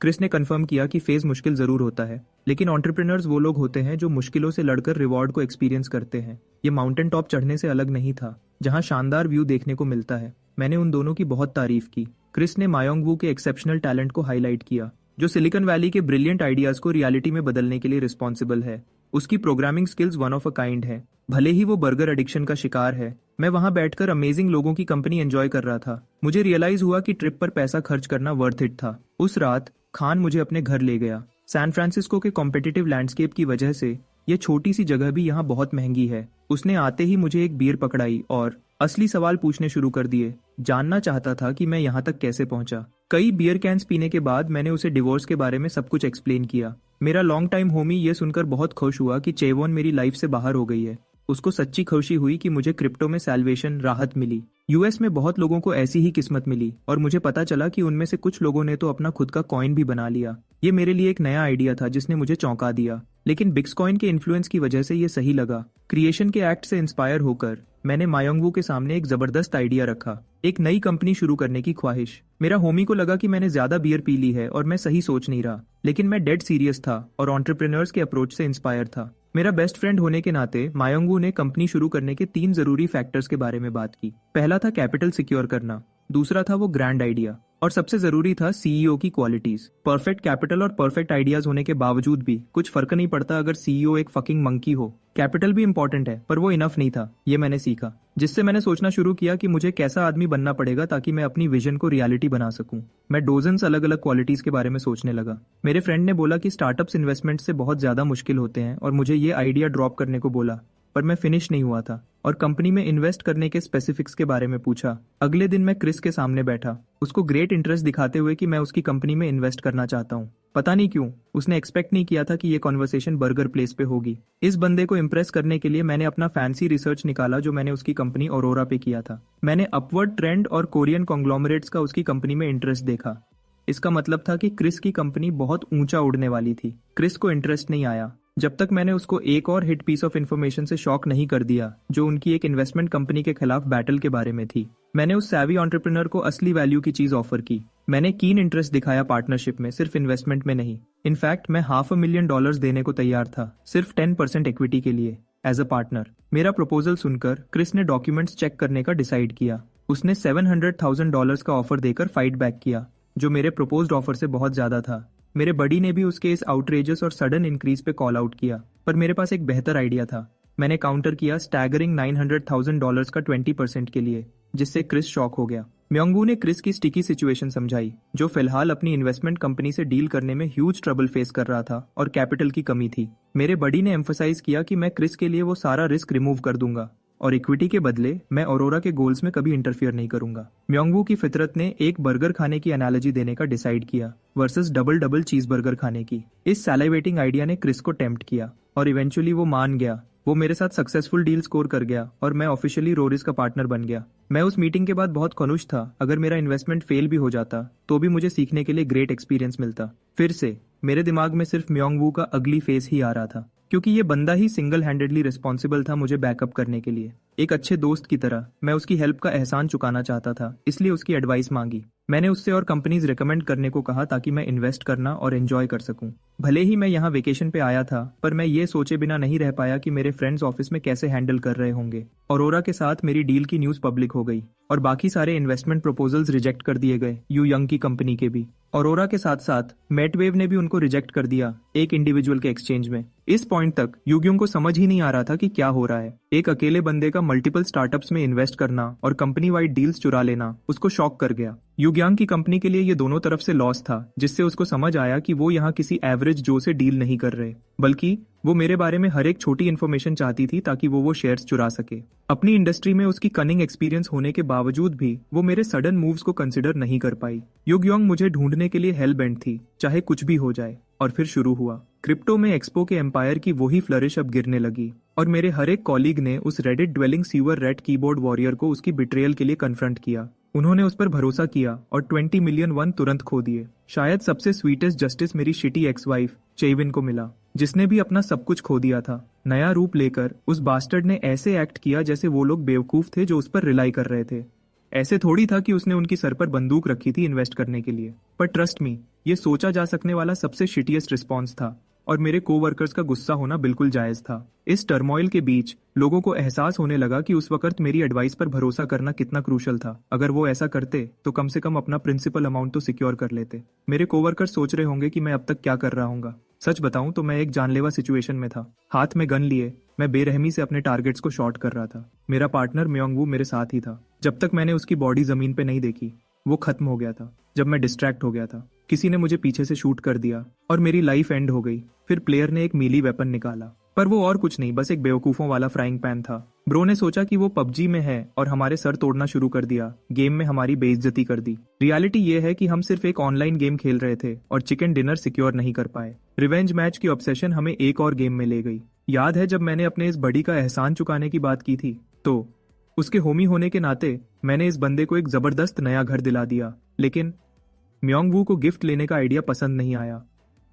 क्रिस ने कंफर्म किया कि फेज मुश्किल जरूर होता है, लेकिन एंटरप्रेन्योर्स वो लोग होते हैं जो मुश्किलों से लड़कर रिवॉर्ड को एक्सपीरियंस करते हैं। ये माउंटेन टॉप चढ़ने से अलग नहीं था, जहां शानदार व्यू देखने को मिलता है। मैंने उन दोनों की बहुत तारीफ की। क्रिस ने मायोंग वू के एक्सेप्शनल टैलेंट को हाईलाइट किया, जो सिलिकॉन वैली के ब्रिलियंट आइडियाज को रियलिटी में बदलने के लिए रिस्पॉन्सिबल है। उसकी programming skills one of a kind है, भले ही वो बर्गर एडिक्शन का शिकार है। मैं वहां बैठकर अमेजिंग लोगों की कंपनी एंजॉय कर रहा था। मुझे रियलाइज हुआ कि ट्रिप पर पैसा खर्च करना वर्थ इट था। उस रात खान मुझे अपने घर ले गया। सैन फ्रांसिस्को के कॉम्पिटिटिव लैंडस्केप की वजह से ये छोटी सी जगह भी यहाँ बहुत महंगी है। उसने आते ही मुझे एक बियर पकड़ाई और असली सवाल पूछने शुरू कर दिए। जानना चाहता था कि मैं यहाँ तक कैसे पहुंचा। कई बियर कैंस पीने के बाद मैंने उसे डिवोर्स के बारे में सब कुछ एक्सप्लेन किया। मेरा लॉन्ग टाइम होमी ये सुनकर बहुत खुश हुआ कि चेवोन मेरी लाइफ से बाहर हो गई है। उसको सच्ची खुशी हुई कि मुझे क्रिप्टो में सैल्वेशन, राहत मिली। यूएस में बहुत लोगों को ऐसी ही किस्मत मिली और मुझे पता चला कि उनमें से कुछ लोगों ने तो अपना खुद का कॉइन भी बना लिया। ये मेरे लिए एक नया आइडिया था जिसने मुझे चौंका दिया, लेकिन बिट्कॉइन के इन्फ्लुएंस की वजह से ये सही लगा। क्रिएशन के एक्ट से इंस्पायर होकर मैंने मायोंग वू के सामने एक जबरदस्त आइडिया रखा, एक नई कंपनी शुरू करने की ख्वाहिश। मेरा होमी को लगा कि मैंने ज्यादा बियर पी ली है और मैं सही सोच नहीं रहा, लेकिन मैं डेड सीरियस था और एंटरप्रेन्योर्स के अप्रोच से इंस्पायर था। मेरा बेस्ट फ्रेंड होने के नाते मायोंग वू ने कंपनी शुरू करने के 3 जरूरी फैक्टर्स के बारे में बात की। पहला था कैपिटल सिक्योर करना, दूसरा था वो ग्रैंड आइडिया, और सबसे जरूरी था सीईओ की क्वालिटीज। परफेक्ट कैपिटल और परफेक्ट आइडियाज होने के बावजूद भी कुछ फर्क नहीं पड़ता अगर सीईओ एक फकिंग मंकी हो। कैपिटल भी इंपॉर्टेंट है, पर वो इनफ नहीं था, ये मैंने सीखा। जिससे मैंने सोचना शुरू किया कि मुझे कैसा आदमी बनना पड़ेगा ताकि मैं अपनी विजन को रियलिटी बना सकूं। मैं डोजन्स अलग अलग क्वालिटीज के बारे में सोचने लगा। मेरे फ्रेंड ने बोला कि स्टार्टअप्स इन्वेस्टमेंट से बहुत ज्यादा मुश्किल होते हैं और मुझे ये आइडिया ड्रॉप करने को बोला, पर मैं फिनिश नहीं हुआ था और कंपनी में इन्वेस्ट करने के स्पेसिफिक्स के बारे में पूछा। अगले दिन मैं क्रिस के सामने बैठा, उसको ग्रेट इंटरेस्ट दिखाते हुए कि मैं उसकी कंपनी में इन्वेस्ट करना चाहता हूँ। पता नहीं क्यों उसने एक्सपेक्ट नहीं किया था कि ये कॉन्वर्सेशन बर्गर प्लेस पे होगी। इस बंदे को इम्प्रेस करने के लिए मैंने अपना फैंसी रिसर्च निकाला जो मैंने उसकी कंपनी औरोरा पे किया था। मैंने अपवर्ड ट्रेंड और कोरियन कॉन्ग्लोमरेट्स का उसकी कंपनी में इंटरेस्ट देखा। इसका मतलब था कि क्रिस की कंपनी बहुत ऊंचा उड़ने वाली थी। क्रिस को इंटरेस्ट नहीं आया जब तक मैंने उसको एक और हिट पीस ऑफ इन्फॉर्मेशन से शॉक नहीं कर दिया, जो उनकी एक इन्वेस्टमेंट कंपनी के खिलाफ बैटल के बारे में थी। मैंने उस सैवी एंटरप्रेन्योर को असली वैल्यू की चीज ऑफर की। मैंने कीन इंटरेस्ट दिखाया पार्टनरशिप में, सिर्फ इन्वेस्टमेंट में नहीं। इनफैक्ट मैं $500,000 देने को तैयार था, सिर्फ 10% इक्विटी के लिए एज अ पार्टनर। मेरा प्रपोजल सुनकर क्रिस ने डॉक्यूमेंट्स चेक करने का डिसाइड किया। उसने $700,000 का ऑफर देकर फाइट बैक किया, जो मेरे प्रपोज्ड ऑफर से बहुत ज्यादा था। मेरे बडी ने भी उसके इस आउटरेजस और सडन इंक्रीज पे कॉल आउट किया, पर मेरे पास एक बेहतर आइडिया था। मैंने काउंटर किया स्टैगरिंग $900,000 का 20% के लिए, जिससे क्रिस शॉक हो गया। म्योंगवू ने क्रिस की स्टिकी सिचुएशन समझाई, जो फिलहाल अपनी इन्वेस्टमेंट कंपनी से डील करने में ह्यूज ट्रबल फेस कर रहा था और कैपिटल की कमी थी। मेरे बडी ने एम्फसाइज किया कि मैं क्रिस के लिए वो सारा रिस्क रिमूव कर दूंगा और इक्विटी के बदले मैं औरोरा के गोल्स में कभी इंटरफियर नहीं करूंगा। म्योंगवू की फितरत ने एक बर्गर खाने की एनालॉजी देने का डिसाइड किया वर्सेस डबल चीज बर्गर खाने की। इस सैलिवेटिंग आइडिया ने क्रिस को टेम्प्ट किया और इवेंचुअली वो मान गया। वो मेरे साथ सक्सेसफुल डील स्कोर कर गया और मैं ऑफिशियली रोरिस का पार्टनर बन गया। मैं उस मीटिंग के बाद बहुत खुश था। अगर मेरा इन्वेस्टमेंट फेल भी हो जाता तो भी मुझे सीखने के लिए ग्रेट एक्सपीरियंस मिलता। फिर से मेरे दिमाग में सिर्फ म्योंगवू का अगली फेस ही आ रहा था, क्योंकि ये बंदा ही सिंगल हैंडेडली रिस्पॉन्सिबल था मुझे बैकअप करने के लिए। एक अच्छे दोस्त की तरह मैं उसकी हेल्प का एहसान चुकाना चाहता था, इसलिए उसकी एडवाइस मांगी। मैंने उससे और कंपनीज रिकमेंड करने को कहा ताकि मैं इन्वेस्ट करना और एंजॉय कर सकूं। भले ही मैं यहाँ वेकेशन पे आया था, पर मैं ये सोचे बिना नहीं रह पाया कि मेरे फ्रेंड्स ऑफिस में कैसे हैंडल कर रहे होंगे। औरोरा के साथ मेरी डील की न्यूज पब्लिक हो गई और बाकी सारे इन्वेस्टमेंट प्रपोजल्स रिजेक्ट कर दिए गए, यू यंग की कंपनी के भी। औरोरा के साथ साथ मेटवेव ने भी उनको रिजेक्ट कर दिया, एक इंडिविजुअल के एक्सचेंज में। इस पॉइंट तक यूग्योंग को समझ ही नहीं आ रहा था कि क्या हो रहा है। एक अकेले बंदे का मल्टीपल स्टार्टअप्स में इन्वेस्ट करना और कंपनी वाइड डील्स चुरा लेना उसको शॉक कर गया। यूग्यांग की कंपनी के लिए ये दोनों तरफ से लॉस था, जिससे उसको समझ आया कि वो यहाँ किसी एवरेज जो से डील नहीं कर रहे, बल्कि वो मेरे बारे में हर एक छोटी इन्फॉर्मेशन चाहती थी ताकि वो शेयर्स चुरा सके। अपनी इंडस्ट्री में उसकी कनिंग एक्सपीरियंस होने के बावजूद भी वो मेरे सडन मूव्स को कंसिडर नहीं कर पाई। यूग्योंग मुझे ढूंढने के लिए हेल बेंट थी, चाहे कुछ भी हो जाए। और फिर शुरू हुआ। क्रिप्टो में एक्सपो के एम्पायर की वही फ्लरिश अब गिरने लगी और मेरे हर एक कॉलीग ने उस Reddit dwelling sewer red keyboard warrior को उसकी बिट्रेयल के लिए कन्फ्रंट किया। उन्होंने उस पर भरोसा किया और 20 मिलियन वन तुरंत खो दिए। शायद सबसे स्वीटेस्ट जस्टिस मेरी शिटी एक्स वाइफ चेविन को मिला, जिसने भी अपना सब कुछ खो दिया था। नया रूप लेकर उस बास्टर्ड ने ऐसे एक्ट किया जैसे वो लोग बेवकूफ थे जो उस पर रिलाई कर रहे थे। ऐसे थोड़ी था कि उसने उनकी सर पर बंदूक रखी थी इन्वेस्ट करने के लिए। पर ट्रस्ट मी, ये सोचा जा सकने वाला सबसे शिटिएस्ट रिस्पॉन्स था और मेरे कोवर्कर्स का गुस्सा होना बिल्कुल जायज था। इस टर्मोइल के बीच लोगों को एहसास होने लगा कि उस वक्त मेरी एडवाइस पर भरोसा करना कितना क्रूशल था। अगर वो ऐसा करते तो कम से कम अपना प्रिंसिपल अमाउंट तो सिक्योर कर लेते। मेरे कोवर्कर्स सोच रहे होंगे कि मैं अब तक क्या कर रहा हूँ। सच बताऊं तो मैं एक जानलेवा सिचुएशन में था। हाथ में गन लिए मैं बेरहमी से अपने टारगेट्स को शॉट कर रहा था। मेरा पार्टनर म्योंग वू मेरे साथ ही था। जब तक मैंने उसकी बॉडी जमीन पे नहीं देखी वो खत्म हो गया था। जब मैं डिस्ट्रैक्ट हो गया था किसी ने मुझे पीछे से शूट कर दिया और मेरी लाइफ एंड हो गई। फिर प्लेयर ने एक मीली वेपन निकाला, पर वो और कुछ नहीं, बस एक बेवकूफों वाला फ्राइंग पैन था। ब्रो ने सोचा कि वो पबजी में है और हमारे सर तोड़ना शुरू कर दिया। गेम में हमारी बेइज्जती कर दी। रियलिटी ये है कि हम सिर्फ एक ऑनलाइन गेम खेल रहे थे और चिकन डिनर सिक्योर नहीं कर पाए। रिवेंज मैच की ऑब्सेशन हमें एक और गेम में ले गई। याद है जब मैंने अपने इस बड़ी का एहसान चुकाने की बात की थी, तो उसके होमी होने के नाते मैंने इस बंदे को एक जबरदस्त नया घर दिला दिया। लेकिन म्योंग वू को गिफ्ट लेने का आइडिया पसंद नहीं आया।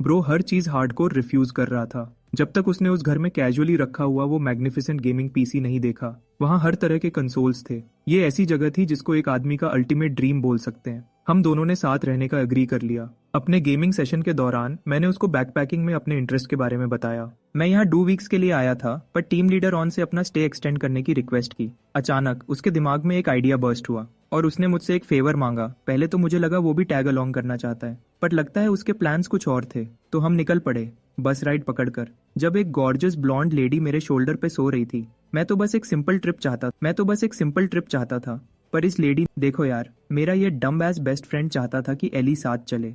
ब्रो हर चीज हार्डकोर रिफ्यूज कर रहा था जब तक उसने उस घर में कैजुअली रखा हुआ वो मैग्निफिसेंट गेमिंग पीसी नहीं देखा। वहां हर तरह के कंसोल्स थे। ये ऐसी जगह थी जिसको एक आदमी का अल्टीमेट ड्रीम बोल सकते हैं। हम दोनों ने साथ रहने का एग्री कर लिया। अपने गेमिंग सेशन के दौरान मैंने उसको बैकपैकिंग में अपने इंटरेस्ट के बारे में बताया। मैं यहाँ 2 वीक्स के लिए आया था, पर टीम लीडर ऑन से अपना स्टे एक्सटेंड करने की रिक्वेस्ट की। अचानक उसके दिमाग में एक आइडिया बर्स्ट हुआ और उसने मुझसे एक फेवर मांगा। पहले तो मुझे लगा वो भी टैग अलोंग करना चाहता है, पर लगता है उसके प्लान्स कुछ और थे। तो हम निकल पड़े बस राइड पकड़कर। जब एक गॉर्जियस ब्लॉन्ड लेडी मेरे शोल्डर पे सो रही थी, मैं तो बस एक सिंपल ट्रिप चाहता था। पर इस लेडी, देखो यार, मेरा ये डम्ब एज बेस्ट फ्रेंड चाहता था कि एली साथ चले।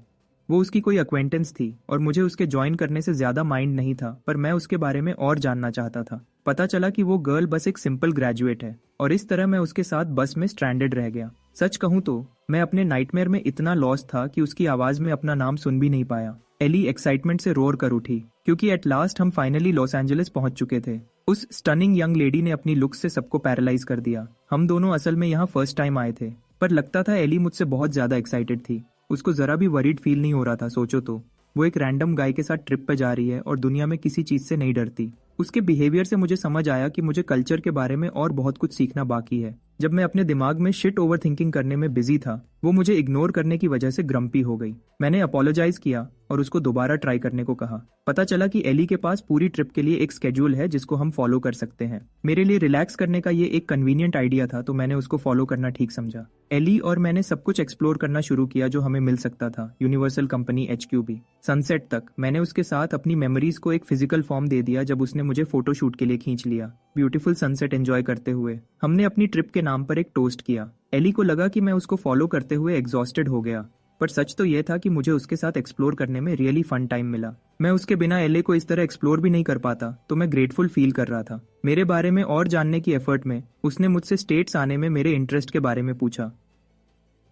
वो उसकी कोई अक्वेंटेंस थी और मुझे उसके ज्वाइन करने से ज्यादा माइंड नहीं था, पर मैं उसके बारे में और जानना चाहता था। पता चला कि वो गर्ल बस एक सिंपल ग्रेजुएट है और इस तरह मैं उसके साथ बस में स्ट्रैंडेड रह गया। सच कहूं तो मैं अपने नाइटमेयर में इतना लॉस्ट था कि उसकी आवाज में अपना नाम सुन भी नहीं पाया। एली एक्साइटमेंट से रोर कर उठी क्योंकि एट लास्ट हम फाइनली लॉस एंजलिस पहुंच चुके थे। उस स्टनिंग यंग लेडी ने अपनी लुक से सबको पैरालाइज कर दिया। हम दोनों असल में यहाँ फर्स्ट टाइम आए थे, पर लगता था एली मुझसे बहुत ज्यादा एक्साइटेड थी। उसको जरा भी वरीड फील नहीं हो रहा था। सोचो तो, वो एक रैंडम गाय के साथ ट्रिप पे जा रही है और दुनिया में किसी चीज से नहीं डरती। उसके बिहेवियर से मुझे समझ आया कि मुझे कल्चर के बारे में और बहुत कुछ सीखना बाकी है। जब मैं अपने दिमाग में शिट ओवर थिंकिंग करने में बिजी था, वो मुझे इग्नोर करने की वजह से ग्रम्पी हो गई। मैंने अपोलोजाइज किया और उसको दोबारा ट्राई करने को कहा। पता चला कि एली के पास पूरी ट्रिप के लिए एक स्केड्यूल है जिसको हम फॉलो कर सकते हैं। मेरे लिए रिलैक्स करने का ये एक कन्वीनियंट आइडिया था, तो मैंने उसको फॉलो करना ठीक समझा। एली और मैंने सब कुछ एक्सप्लोर करना शुरू किया जो हमें मिल सकता था। यूनिवर्सल कंपनी HQB, सनसेट तक। मैंने उसके साथ अपनी मेमोरीज को एक फिजिकल फॉर्म दे दिया जब उसने मुझे फोटो शूट के लिए खींच लिया। ब्यूटीफुल सनसेट एंजॉय करते हुए हमने अपनी ट्रिप के नाम पर एक टोस्ट किया। एली को लगा कि मैं उसको फॉलो करते हुए एग्जॉस्टेड हो गया, पर सच तो यह था कि मुझे उसके साथ एक्सप्लोर करने में रियली फन टाइम मिला। मैं उसके बिना एले को इस तरह एक्सप्लोर भी नहीं कर पाता, तो मैं ग्रेटफुल फील कर रहा था। मेरे बारे में और जानने की एफर्ट में उसने मुझसे स्टेट्स आने में मेरे इंटरेस्ट के बारे में पूछा।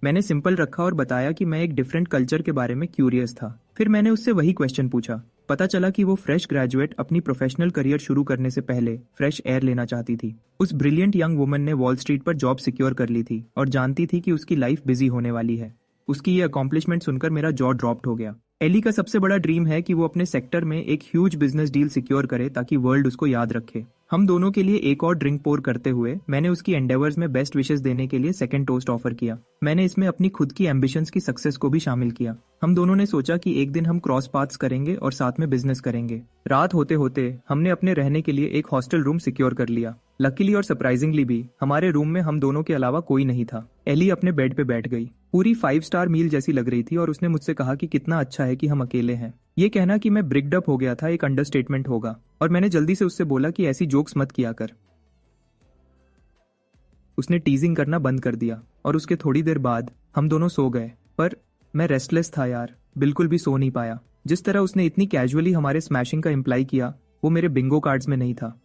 मैंने सिंपल रखा और बताया कि मैं एक डिफरेंट कल्चर के बारे में क्यूरियस था। फिर मैंने उससे वही क्वेश्चन पूछा। पता चला कि वो फ्रेश ग्रेजुएट अपनी प्रोफेशनल करियर शुरू करने से पहले फ्रेश एयर लेना चाहती थी। उस ब्रिलियंट यंग वुमन ने वॉल स्ट्रीट पर जॉब सिक्योर कर ली थी और जानती थी कि उसकी लाइफ बिजी होने वाली है। उसकी ये अकॉम्प्लिशमेंट सुनकर मेरा जॉ ड्रॉप्ड हो गया। एली का सबसे बड़ा ड्रीम है कि वो अपने सेक्टर में एक ह्यूज बिजनेस डील सिक्योर करे ताकि वर्ल्ड उसको याद रखे। हम दोनों के लिए एक और ड्रिंक पोर करते हुए मैंने उसकी एंडेवर्स में बेस्ट विशेस देने के लिए सेकंड टोस्ट ऑफर किया। मैंने इसमें अपनी खुद की एम्बिशंस की सक्सेस को भी शामिल किया। हम दोनों ने सोचा कि एक दिन हम क्रॉस पाथ्स करेंगे और साथ में बिजनेस करेंगे। रात होते होते हमने अपने रहने के लिए एक हॉस्टल रूम सिक्योर कर लिया। लकीली और सरप्राइजिंगली भी हमारे रूम में हम दोनों के अलावा कोई नहीं था। एली अपने बेड पे बैठ गई। पूरी 5 स्टार मील जैसी लग रही थी और उसने मुझसे कहा कि कितना अच्छा है कि हम अकेले हैं। ये कहना कि मैं ब्रिक्ड अप हो गया था एक अंडरस्टेटमेंट होगा, और मैंने जल्दी से उससे बोला कि ऐसी जोक्स मत किया कर। उसने टीजिंग करना बंद कर दिया और उसके थोड़ी देर बाद हम दोनों सो गए। पर मैं रेस्टलेस था यार, बिल्कुल भी सो नहीं पाया। जिस तरह उसने इतनी कैजुअली हमारे स्मैशिंग का इम्प्लाई किया, वो मेरे बिंगो कार्ड्स में नहीं था।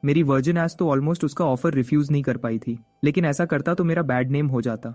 मेरी वर्जिन एस तो ऑलमोस्ट उसका ऑफर रिफ्यूज नहीं कर पाई थी, लेकिन ऐसा करता तो मेरा बैड नेम हो जाता।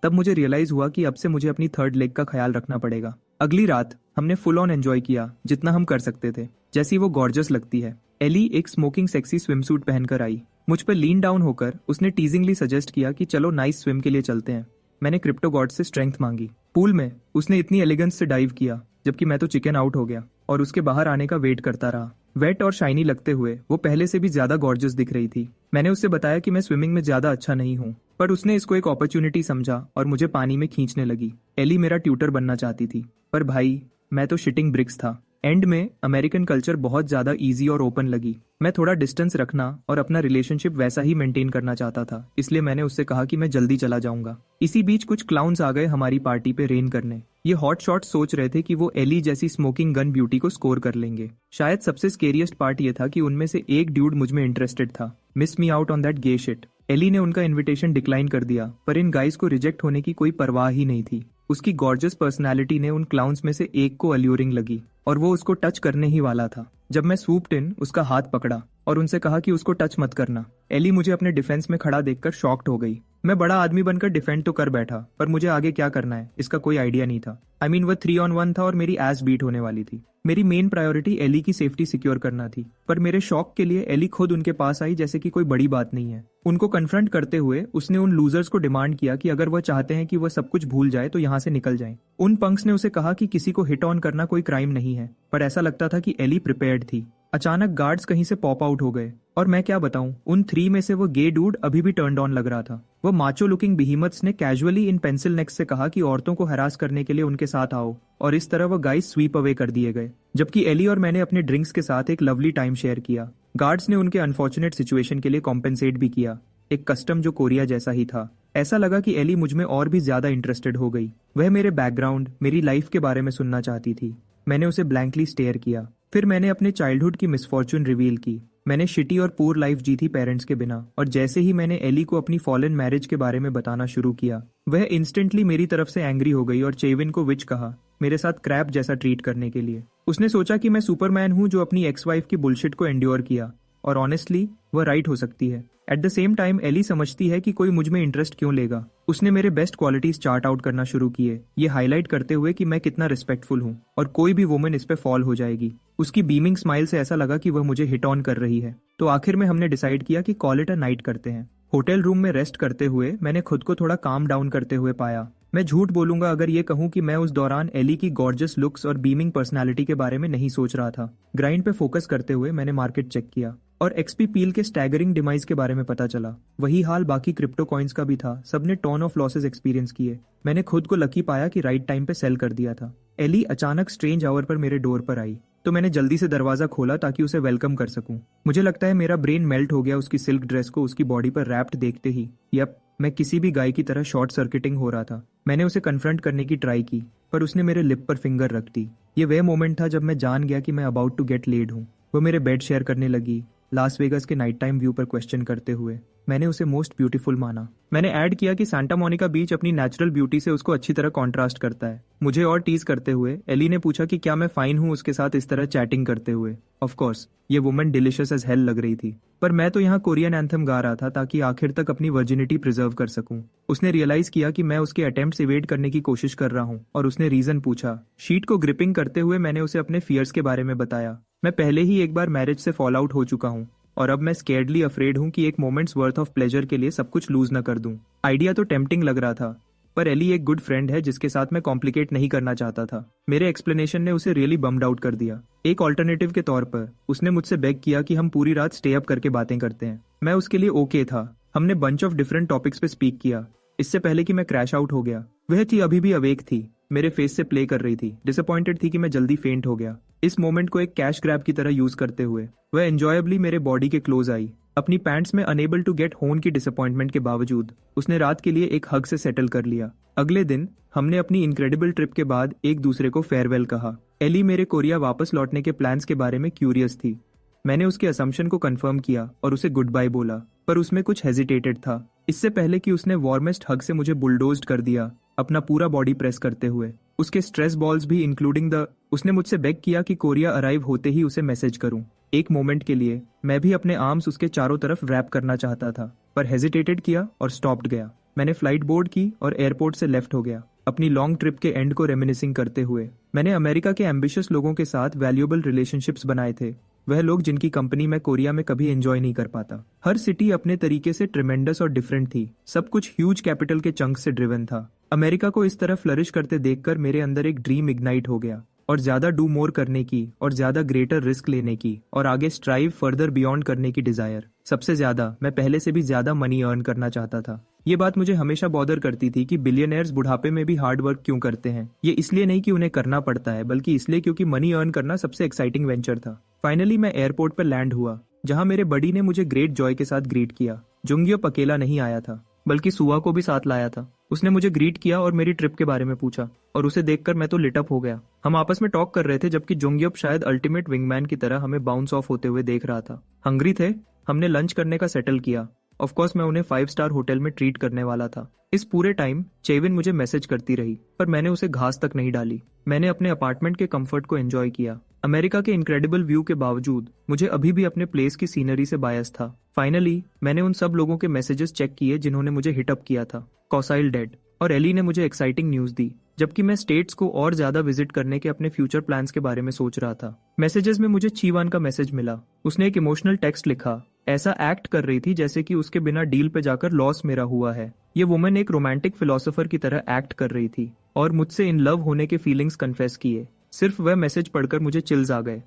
तब मुझे रियलाइज हुआ कि अब से मुझे अपनी थर्ड लेग का ख्याल रखना पड़ेगा। अगली रात हमने फुल ऑन एंजॉय किया जितना हम कर सकते थे। जैसी वो गॉर्जस लगती है। एली एक स्मोकिंग सेक्सी स्विमसूट पहनकर आई। मुझ पर लीन डाउन होकर उसने टीजिंगली सजेस्ट किया कि चलो नाइस स्विम के लिए चलते हैं। मैंने क्रिप्टो गॉड से स्ट्रेंथ मांगी। पूल में उसने इतनी एलिगेंस से डाइव किया, जबकि मैं तो चिकन आउट हो गया और उसके बाहर आने का वेट करता रहा। वेट और शाइनी लगते हुए वो पहले से भी ज्यादा गॉर्जस दिख रही थी। मैंने उससे बताया कि मैं स्विमिंग में ज्यादा अच्छा नहीं हूँ, पर पर उसने इसको एक अपॉर्चुनिटी समझा और मुझे पानी में खींचने लगी। एली मेरा ट्यूटर बनना चाहती थी, पर भाई मैं तो शिटिंग ब्रिक्स था। एंड में अमेरिकन कल्चर बहुत ज़्यादा इजी और ओपन लगी। मैं थोड़ा डिस्टेंस रखना और अपना रिलेशनशिप वैसा ही मेंटेन करना चाहता था, इसलिए मैंने उससे कहा कि मैं जल्दी चला जाऊंगा। इसी बीच कुछ क्लाउन्स आ गए हमारी पार्टी पे रेन करने। ये हॉट शॉट सोच रहे थे कि वो एली जैसी स्मोकिंग गन ब्यूटी को स्कोर कर लेंगे। शायद सबसे स्केरियस्ट पार्ट ये था कि उनमें से एक ड्यूड मुझ में इंटरेस्टेड था। Miss me out on that gay shit. Ellie ने उनका इन्विटेशन डिक्लाइन कर दिया, पर इन गाइज को रिजेक्ट होने की कोई परवाह ही नहीं थी। उसकी गॉर्जियस पर्सनालिटी ने उन क्लाउन्स में से एक को अल्यूरिंग लगी और वो उसको टच करने ही वाला था जब मैं स्वूप्ड इन उसका हाथ पकड़ा और उनसे कहा कि उसको टच मत करना। एली मुझे अपने डिफेंस में खड़ा देखकर शॉक्ड हो गई। मैं बड़ा आदमी बनकर डिफेंड तो कर बैठा, पर मुझे आगे क्या करना है इसका कोई आइडिया नहीं था। आई मीन वो 3-on-1 था और मेरी एस बीट होने वाली थी। मेरी मेन प्रायोरिटी एली की सेफ्टी सिक्योर करना थी, पर मेरे शौक के लिए एली खुद उनके पास आई जैसे कि कोई बड़ी बात नहीं है। उनको कन्फ्रंट करते हुए उसने उन लूजर्स को डिमांड किया कि अगर वह चाहते हैं कि वह सब कुछ भूल जाए तो यहाँ से निकल जाएं। उन पंक्स ने उसे कहा कि किसी को हिट ऑन करना कोई क्राइम नहीं है, पर ऐसा लगता था कि एली प्रिपेयर्ड थी। अचानक गार्ड्स कहीं से पॉप आउट हो गए और मैं क्या बताऊं, उन 3 में से वो गे डूड अभी भी टर्न्ड ऑन लग रहा था। वो माचो लुकिंग बिहीमथ्स ने कैजुअली इन पेंसिल नेक्स से कहा कि औरतों को हरास करने के लिए उनके साथ आओ, और इस तरह वो गाइस स्वीप अवे कर दिए गए, जबकि एली और मैंने अपने ड्रिंक्स के साथ एक लवली टाइम शेयर किया। गार्ड्स ने उनके अनफॉर्चुनेट सिचुएशन के लिए कॉम्पेंसेट भी किया, एक कस्टम जो कोरिया जैसा ही था। ऐसा लगा कि एली मुझ में और भी ज्यादा इंटरेस्टेड हो गई। वह मेरे बैकग्राउंड, मेरी लाइफ के बारे में सुनना चाहती थी। मैंने उसे ब्लैंकली स्टेयर किया। फिर मैंने अपने चाइल्डहुड की मिसफॉर्चून रिवील की। मैंने शिटी और पूर लाइफ जी थी पेरेंट्स के बिना, और जैसे ही मैंने एली को अपनी फॉलन मैरिज के बारे में बताना शुरू किया, वह इंस्टेंटली मेरी तरफ से एंग्री हो गई और चेविन को विच कहा, मेरे साथ क्रैप जैसा ट्रीट करने के लिए। उसने सोचा कि मैं सुपरमैन हूं जो अपनी एक्स वाइफ की बुलशिट को एंड्योर किया, और ऑनेस्टली वह राइट हो सकती है। At the same time Ellie समझती है कि कोई मुझ में इंटरेस्ट क्यों लेगा। उसने मेरे बेस्ट क्वालिटीज चार्ट आउट करना शुरू किए, ये हाईलाइट करते हुए कि मैं कितना रिस्पेक्टफुल हूँ और कोई भी वुमन इस पे फॉल हो जाएगी। उसकी बीमिंग स्माइल से ऐसा लगा कि वह मुझे हिट ऑन कर रही है। तो आखिर में हमने डिसाइड किया कि कॉल इट अ नाइट करते हैं। होटल रूम में रेस्ट करते हुए मैंने खुद को थोड़ा काम डाउन करते हुए पाया। मैं झूठ बोलूंगा अगर ये कहूं कि मैं उस दौरान एली की गॉर्जियस लुक्स और बीमिंग पर्सनालिटी के बारे में नहीं सोच रहा था। ग्राइंड पे फोकस करते हुए मैंने मार्केट चेक किया और एक्सपी पील के स्टैगरिंग डिमाइस के बारे में पता चला। वही हाल बाकी क्रिप्टो कॉइन्स का भी था। सबने टॉन ऑफ लॉसेस एक्सपीरियंस किए। मैंने खुद को लकी पाया कि राइट टाइम पे सेल कर दिया था। एली अचानक स्ट्रेंज आवर पर मेरे डोर पर आई, तो मैंने जल्दी से दरवाजा खोला ताकि उसे वेलकम कर सकूं। मुझे लगता है मेरा ब्रेन मेल्ट हो गया उसकी सिल्क ड्रेस को उसकी बॉडी पर रैप्ड देखते ही। यप, मैं किसी भी गाय की तरह शॉर्ट सर्किटिंग हो रहा था। मैंने उसे कन्फ्रंट करने की ट्राई की, पर उसने मेरे लिप पर फिंगर रख दी। ये वह मोमेंट था जब मैं जान गया कि मैं अबाउट टू गेट लेड हूँ। वो मेरे बेड शेयर करने लगी, लास वेगस के नाइट टाइम व्यू पर क्वेश्चन करते हुए। मैंने उसे मोस्ट ब्यूटीफुल माना। मैंने ऐड किया कि सांता मोनिका बीच अपनी नेचुरल ब्यूटी से उसको अच्छी तरह कॉन्ट्रास्ट करता है। मुझे और टीज करते हुए एली ने पूछा कि क्या मैं फाइन हूँ उसके साथ इस तरह चैटिंग करते हुए। ऑफ कोर्स ये वुमन डिलिशियस एज हेल लग रही थी, पर मैं तो यहाँ कोरियन एंथम गा रहा था ताकि आखिर तक अपनी वर्जिनिटी प्रिजर्व कर सकूं। उसने रियलाइज किया कि मैं उसके अटेम्प्ट्स इवेड करने की कोशिश कर रहा हूँ और उसने रीजन पूछा। शीट को ग्रिपिंग करते हुए मैंने उसे अपने फियर्स के बारे में बताया। मैं पहले ही एक बार मैरिज से फॉल आउट हो चुका हूँ और अब मैं स्केर्डली अफ्रेड हूँ कि एक मोमेंट्स वर्थ ऑफ प्लेजर के लिए सब कुछ लूज न कर दूं। आइडिया तो टेम्पटिंग लग रहा था, पर एली एक गुड फ्रेंड है जिसके साथ मैं कॉम्प्लिकेट नहीं करना चाहता था। मेरे एक्सप्लेनेशन ने उसे रियली बम्ड आउट कर दिया। एक ऑल्टरनेटिव के तौर पर उसने मुझसे बेग किया कि हम पूरी रात स्टे अप करके बातें करते हैं। मैं उसके लिए ओके था। हमने बंच ऑफ डिफरेंट टॉपिक्स पे स्पीक किया इससे पहले कि मैं क्रैश आउट हो गया। वह थी अभी भी अवेक थी, मेरे फेस से प्ले कर रही थी, डिसअपॉइंटेड थी कि मैं जल्दी फेंट हो गया। इस मोमेंट को एक कैश ग्रैब की तरह यूज करते हुए वह एंजॉयबली मेरे बॉडी के क्लोज आई। अपनी पैंट्स में अनेबल टू गेट होन की डिसअपॉइंटमेंट के बावजूद उसने रात के लिए एक हग से सेटल कर लिया। अगले दिन हमने अपनी इनक्रेडिबल ट्रिप के बाद एक दूसरे को फेयरवेल कहा। एली मेरे कोरिया वापस लौटने के प्लान्स के बारे में क्यूरियस थी। मैंने उसके असम्पशन को कंफर्म किया और उसे गुड बाय बोला, पर उसमें कुछ हेजिटेटेड था। इससे पहले कि उसने वार्मेस्ट हग से मुझे बुलडोज्ड कर दिया, अपना पूरा बॉडी प्रेस करते हुए, उसके स्ट्रेस बॉल्स भी इंक्लूडिंग द। उसने मुझसे बेग किया कि कोरिया अराइव होते ही उसे मैसेज करूं। एक मोमेंट के लिए मैं भी अपने आर्म्स उसके चारों तरफ रैप करना चाहता था, पर हेजिटेटेड किया और स्टॉप्ड गया। मैंने फ्लाइट बोर्ड की और एयरपोर्ट से लेफ्ट हो गया, अपनी लॉन्ग ट्रिप के एंड को रेमिनिसिंग करते हुए। मैंने अमेरिका के एम्बिशियस लोगों के साथ वैल्यूएबल रिलेशनशिप्स बनाए थे, वह लोग जिनकी कंपनी मैं कोरिया में कभी एंजॉय नहीं कर पाता। हर सिटी अपने तरीके से ट्रिमेंडस और डिफरेंट थी। सब कुछ ह्यूज कैपिटल के चंक से ड्रिवन था। अमेरिका को इस तरह फ्लरिश करते देखकर मेरे अंदर एक ड्रीम इग्नाइट हो गया, और ज्यादा डू मोर करने की और ज्यादा ग्रेटर रिस्क लेने की और आगे स्ट्राइव फर्दर बियॉन्ड करने की डिजायर। सबसे ज्यादा मैं पहले से भी ज्यादा मनी अर्न करना चाहता था। ये बात मुझे हमेशा बॉदर करती थी कि बिलियनर्स बुढ़ापे में भी हार्ड वर्क क्यों करते हैं। ये इसलिए नहीं कि उन्हें करना पड़ता है, बल्कि इसलिए क्योंकि मनी अर्न करना सबसे एक्साइटिंग वेंचर था। फाइनली मैं एयरपोर्ट पर लैंड हुआ, जहां मेरे बडी ने मुझे ग्रेट जॉय के साथ ग्रीट किया। जुंगयोप अकेला नहीं आया था, बल्कि सुआ को भी साथ लाया था। उसने मुझे ग्रीट किया और मेरी ट्रिप के बारे में पूछा, और उसे देखकर मैं तो लिट अप हो गया। हम आपस में टॉक कर रहे थे, जबकि जुंगयोप शायद अल्टीमेट विंगमैन की तरह हमें बाउंस ऑफ होते हुए देख रहा था। हंग्री थे, हमने लंच करने का सेटल किया। ऑफ कोर्स मैं उन्हें 5 स्टार होटल में ट्रीट करने वाला था। इस पूरे टाइम चेविन मुझे मैसेज करती रही, पर मैंने उसे घास तक नहीं डाली। मैंने अपने अपार्टमेंट के कंफर्ट को एंजॉय किया। अमेरिका के इनक्रेडिबल व्यू के बावजूद मुझे अभी भी अपने प्लेस की सीनरी से बायस था। फाइनली मैंने उन सब लोगों के मैसेजेस चेक किए जिन्होंने मुझे हिट अप किया था। कॉसाइल डेड, और एली ने मुझे एक्साइटिंग न्यूज दी, जबकि मैं स्टेट्स को और ज्यादा विजिट करने के अपने फ्यूचर प्लान्स के बारे में सोच रहा था। मैसेजेस में मुझे चीवान का मैसेज मिला। उसने एक इमोशनल टेक्स्ट लिखा, ऐसा एक्ट कर रही थी जैसे कि उसके बिना डील पे जाकर लॉस मेरा हुआ है। ये वुमन एक रोमांटिक फिलोसोफर की तरह एक्ट कर रही थी और मुझसे इन लव होने के फीलिंग्स कन्फेस किए। सिर्फ वह मैसेज पढ़कर मुझे चिल्स आ गए।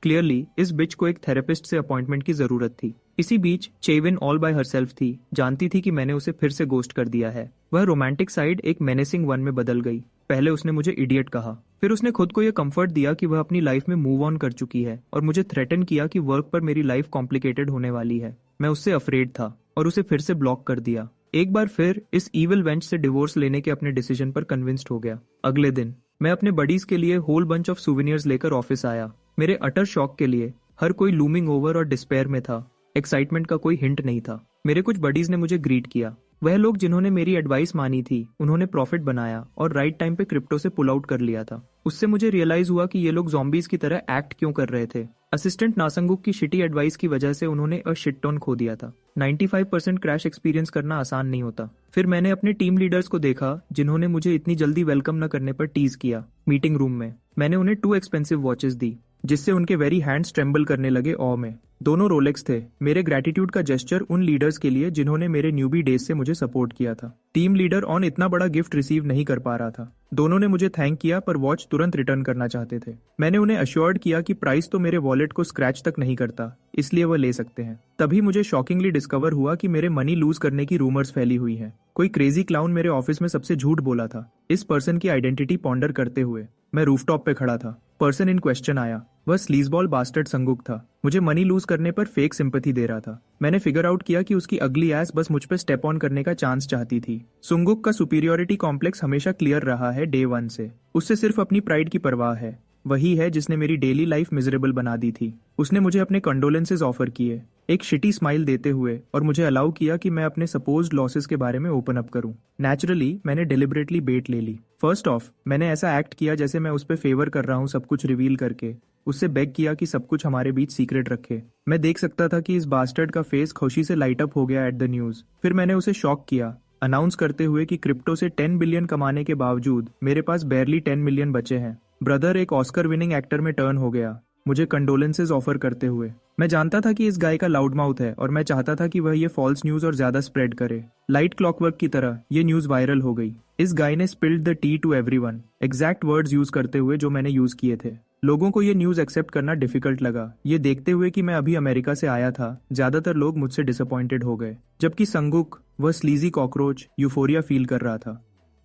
क्लियरली इस बिच को एक थेरेपिस्ट से अपॉइंटमेंट की जरूरत थी। इसी बीच चेविन ऑल बाय हरसेल्फ थी, जानती थी कि मैंने उसे फिर से गोस्ट कर दिया है। वह रोमांटिक साइड एक मेनेसिंग वन में बदल गई। पहले उसने मुझे इडियट कहा, फिर उसने खुद को यह कंफर्ट दिया कि वह अपनी लाइफ में मूव ऑन कर चुकी है, और मुझे थ्रेटन किया कि वर्क पर मेरी लाइफ कॉम्प्लिकेटेड होने वाली है। मैं उससे अफ्रेड था और उसे फिर से ब्लॉक कर दिया। एक बार फिर इस ईविल वेंच से डिवोर्स लेने के अपने डिसीजन पर कन्विंस्ड हो गया। अगले दिन मैं अपने बडीज के लिए होल बंच ऑफ सुवेनियर्स लेकर ऑफिस आया। मेरे अटर शॉक के लिए हर कोई लूमिंग ओवर और डिस्पेयर में था। एक्साइटमेंट का कोई हिंट नहीं था। मेरे कुछ बडीज ने मुझे ग्रीट किया। वह लोग जिन्होंने मेरी एडवाइस मानी थी, उन्होंने प्रॉफिट बनाया और राइट टाइम पे क्रिप्टो से पुल आउट कर लिया था। उससे मुझे रियलाइज हुआ कि ये लोग ज़ॉम्बीज की तरह एक्ट क्यों कर रहे थे। असिस्टेंट नासंगुक की शिटी एडवाइस की वजह से उन्होंने अ शिट टन खो दिया था। 95% क्रैश एक्सपीरियंस करना आसान नहीं होता। फिर मैंने अपने टीम लीडर्स को देखा, जिन्होंने मुझे इतनी जल्दी वेलकम न करने पर टीज किया। मीटिंग रूम में मैंने उन्हें 2 एक्सपेंसिव वॉचेस दी, जिससे उनके वेरी हैंड्स ट्रेम्बल करने लगे ऑ में। दोनों रोलेक्स थे, मेरे ग्रेटिट्यूड का जेस्चर उन लीडर्स के लिए जिन्होंने मेरे न्यूबी डेज से मुझे सपोर्ट किया था। टीम लीडर ऑन इतना बड़ा गिफ्ट रिसीव नहीं कर पा रहा था। दोनों ने मुझे थैंक किया, पर वॉच तुरंत रिटर्न करना चाहते थे। मैंने उन्हें अश्योर्ड किया कि प्राइस तो मेरे वॉलेट को स्क्रैच तक नहीं करता, इसलिए वह ले सकते हैं। तभी मुझे शॉकिंगली डिस्कवर हुआ कि मेरे मनी लूज करने की रूमर्स फैली हुई हैं। कोई क्रेजी क्लाउन मेरे ऑफिस में सबसे झूठ बोला था। इस पर्सन की आइडेंटिटी पॉन्डर करते हुए मैं रूफटॉप पे खड़ा था। पर्सन इन क्वेश्चन आया। वह स्लीजबॉल बास्टर्ड संगुक था। मुझे मनी लूज करने पर फेक सिंपैथी दे रहा था। मैंने फिगर आउट किया कि उसकी अगली एस बस मुझ पे स्टेप ऑन करने का चांस चाहती थी। सुंगुक का सुपीरियोरिटी कॉम्प्लेक्स हमेशा क्लियर रहा है डे 1 से। उससे सिर्फ अपनी प्राइड की परवाह है। वही है जिसने मेरी डेली लाइफ मिजरेबल बना दी थी। उसने मुझे अपने कंडोलेंसेज ऑफर किए, एक शिटी स्माइल देते हुए, और मुझे अलाउ किया कि मैं अपने सपोज्ड लॉसेस के बारे में ओपन अप करूं। नेचुरली मैंने डिलिबरेटली बेट ले ली। फर्स्ट ऑफ मैंने ऐसा एक्ट किया जैसे मैं उस पर फेवर कर रहा हूं, सब कुछ रिवील करके। उससे बेग किया कि सब कुछ हमारे बीच सीक्रेट रखे। मैं देख सकता था कि इस बास्टर्ड का फेस खुशी से लाइट अप हो गया एट द न्यूज। फिर मैंने उसे शॉक किया, अनाउंस करते हुए कि क्रिप्टो से 10 बिलियन कमाने के बावजूद मेरे पास बैरली 10 मिलियन बचे हैं। ब्रदर एक ऑस्कर विनिंग एक्टर में टर्न हो गया, मुझे कंडोलेंसेज ऑफर करते हुए। मैं जानता था कि इस गाय का लाउड माउथ है, और मैं चाहता था कि वह ये फॉल्स न्यूज और ज्यादा स्प्रेड करे। लाइट क्लॉकवर्क की तरह ये न्यूज वायरल हो गई। इस गाय ने spilled the tea to everyone, exact words use करते हुए जो मैंने यूज किए थे। लोगों को ये न्यूज एक्सेप्ट करना डिफिकल्ट लगा। ये देखते हुए कि मैं अभी अमेरिका से आया था, ज्यादातर लोग मुझसे डिसअपॉइंटेड हो गए। जबकि संगुक, वह स्लीजी कॉकरोच, यूफोरिया फील कर रहा था।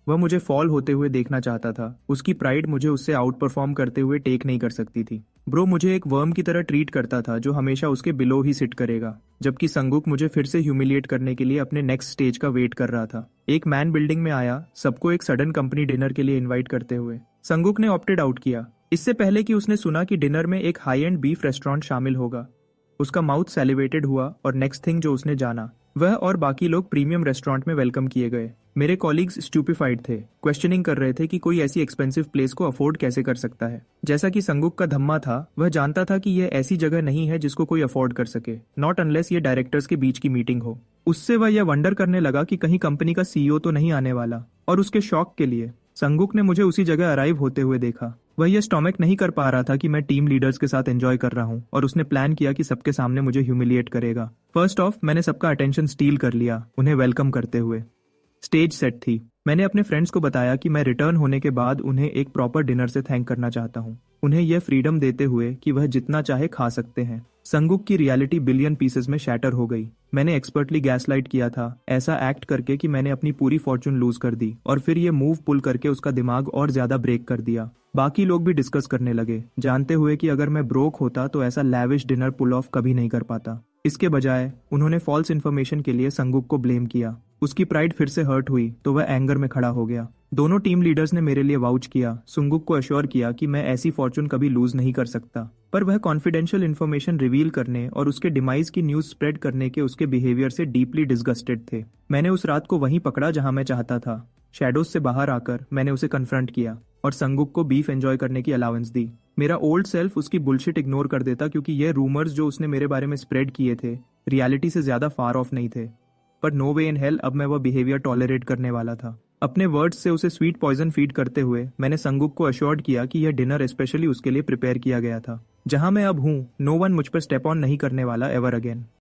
वह मुझे फॉल होते हुए देखना चाहता था। उसकी प्राइड मुझे उससे आउट परफॉर्म करते हुए टेक नहीं कर सकती थी। ब्रो मुझे एक वर्म की तरह ट्रीट करता था, जो हमेशा उसके बिलो ही सिट करेगा। जबकि संगुक मुझे फिर से ह्यूमिलिएट करने के लिए अपने नेक्स्ट स्टेज का वेट कर रहा था। एक मैन बिल्डिंग में आया, सबको एक सडन कंपनी डिनर के लिए इन्वाइट करते हुए। संगुक ने ऑप्टेड आउट किया, इससे पहले कि उसने सुना कि डिनर में एक हाई एंड बीफ रेस्टोरेंट शामिल होगा। उसका माउथ सैलिवेटेड हुआ, और नेक्स्ट थिंग जो उसने जाना, वह और बाकी लोग प्रीमियम रेस्टोरेंट में वेलकम किए गए। मेरे कॉलीग्स स्टूपिफाइड थे, क्वेश्चनिंग कर रहे थे कि कोई ऐसी एक्सपेंसिव प्लेस को अफोर्ड कैसे कर सकता है। जैसा कि संगुक का धम्मा था, वह जानता था कि यह ऐसी जगह नहीं है जिसको कोई अफोर्ड कर सके, नॉट अनलेस ये डायरेक्टर्स के बीच की मीटिंग हो। उससे वह यह वंडर करने लगा कि कहीं कंपनी का सीईओ तो नहीं आने वाला। और उसके शॉक के लिए संगुक ने मुझे उसी जगह अराइव होते हुए देखा। वह यह स्टॉमक नहीं कर पा रहा था कि मैं टीम लीडर्स के साथ एंजॉय कर रहा हूं, और उसने प्लान किया कि सबके सामने मुझे ह्यूमिलिएट करेगा। फर्स्ट ऑफ मैंने सबका अटेंशन स्टील कर लिया, उन्हें वेलकम करते हुए। स्टेज सेट थी। मैंने अपने फ्रेंड्स को बताया कि मैं रिटर्न होने के बाद उन्हें एक प्रॉपर डिनर से थैंक करना चाहता हूँ, उन्हें यह फ्रीडम देते हुए कि वह जितना चाहे खा सकते हैं। संगुक की रियलिटी बिलियन पीसेस में शैटर हो गई। मैंने एक्सपर्टली गैसलाइट किया था, ऐसा एक्ट करके कि मैंने अपनी पूरी फॉर्चून लूज कर दी और फिर ये मूव पुल करके उसका दिमाग और ज्यादा ब्रेक कर दिया। बाकी लोग भी डिस्कस करने लगे, जानते हुए कि अगर मैं ब्रोक होता तो ऐसा लैविश डिनर पुल ऑफ कभी नहीं कर पाता। इसके बजाय उन्होंने फॉल्स इन्फॉर्मेशन के लिए संगुक को ब्लेम किया। उसकी प्राइड फिर से हर्ट हुई तो वह एंगर में खड़ा हो गया। दोनों टीम लीडर्स ने मेरे लिए वाउच किया, सुंगुक को अश्योर किया कि मैं ऐसी फॉर्चून कभी लूज नहीं कर सकता। पर वह कॉन्फिडेंशियल इन्फॉर्मेशन रिवील करने और उसके डिमाइस की न्यूज स्प्रेड करने के उसके बिहेवियर से डीपली डिसगस्टेड थे। मैंने उस रात को वहीं पकड़ा जहां मैं चाहता था। शैडोज से बाहर आकर मैंने उसे कन्फ्रंट किया और संगुक को बीफ एंजॉय करने की अलाउंस दी। मेरा ओल्ड सेल्फ उसकी बुलशिट इग्नोर कर देता क्योंकि ये रूमर्स जो उसने मेरे बारे में स्प्रेड किए थे रियलिटी से ज्यादा फार ऑफ नहीं थे। पर नो वे इन हेल अब मैं वह बिहेवियर टॉलरेट करने वाला था। अपने वर्ड्स से उसे स्वीट पॉइजन फीड करते हुए मैंने संगुक को अश्योर्ड किया कि यह डिनर स्पेशली उसके लिए प्रिपेयर किया गया था। जहां मैं अब हूं, नो वन मुझ पर स्टेप ऑन नहीं करने वाला एवर अगेन।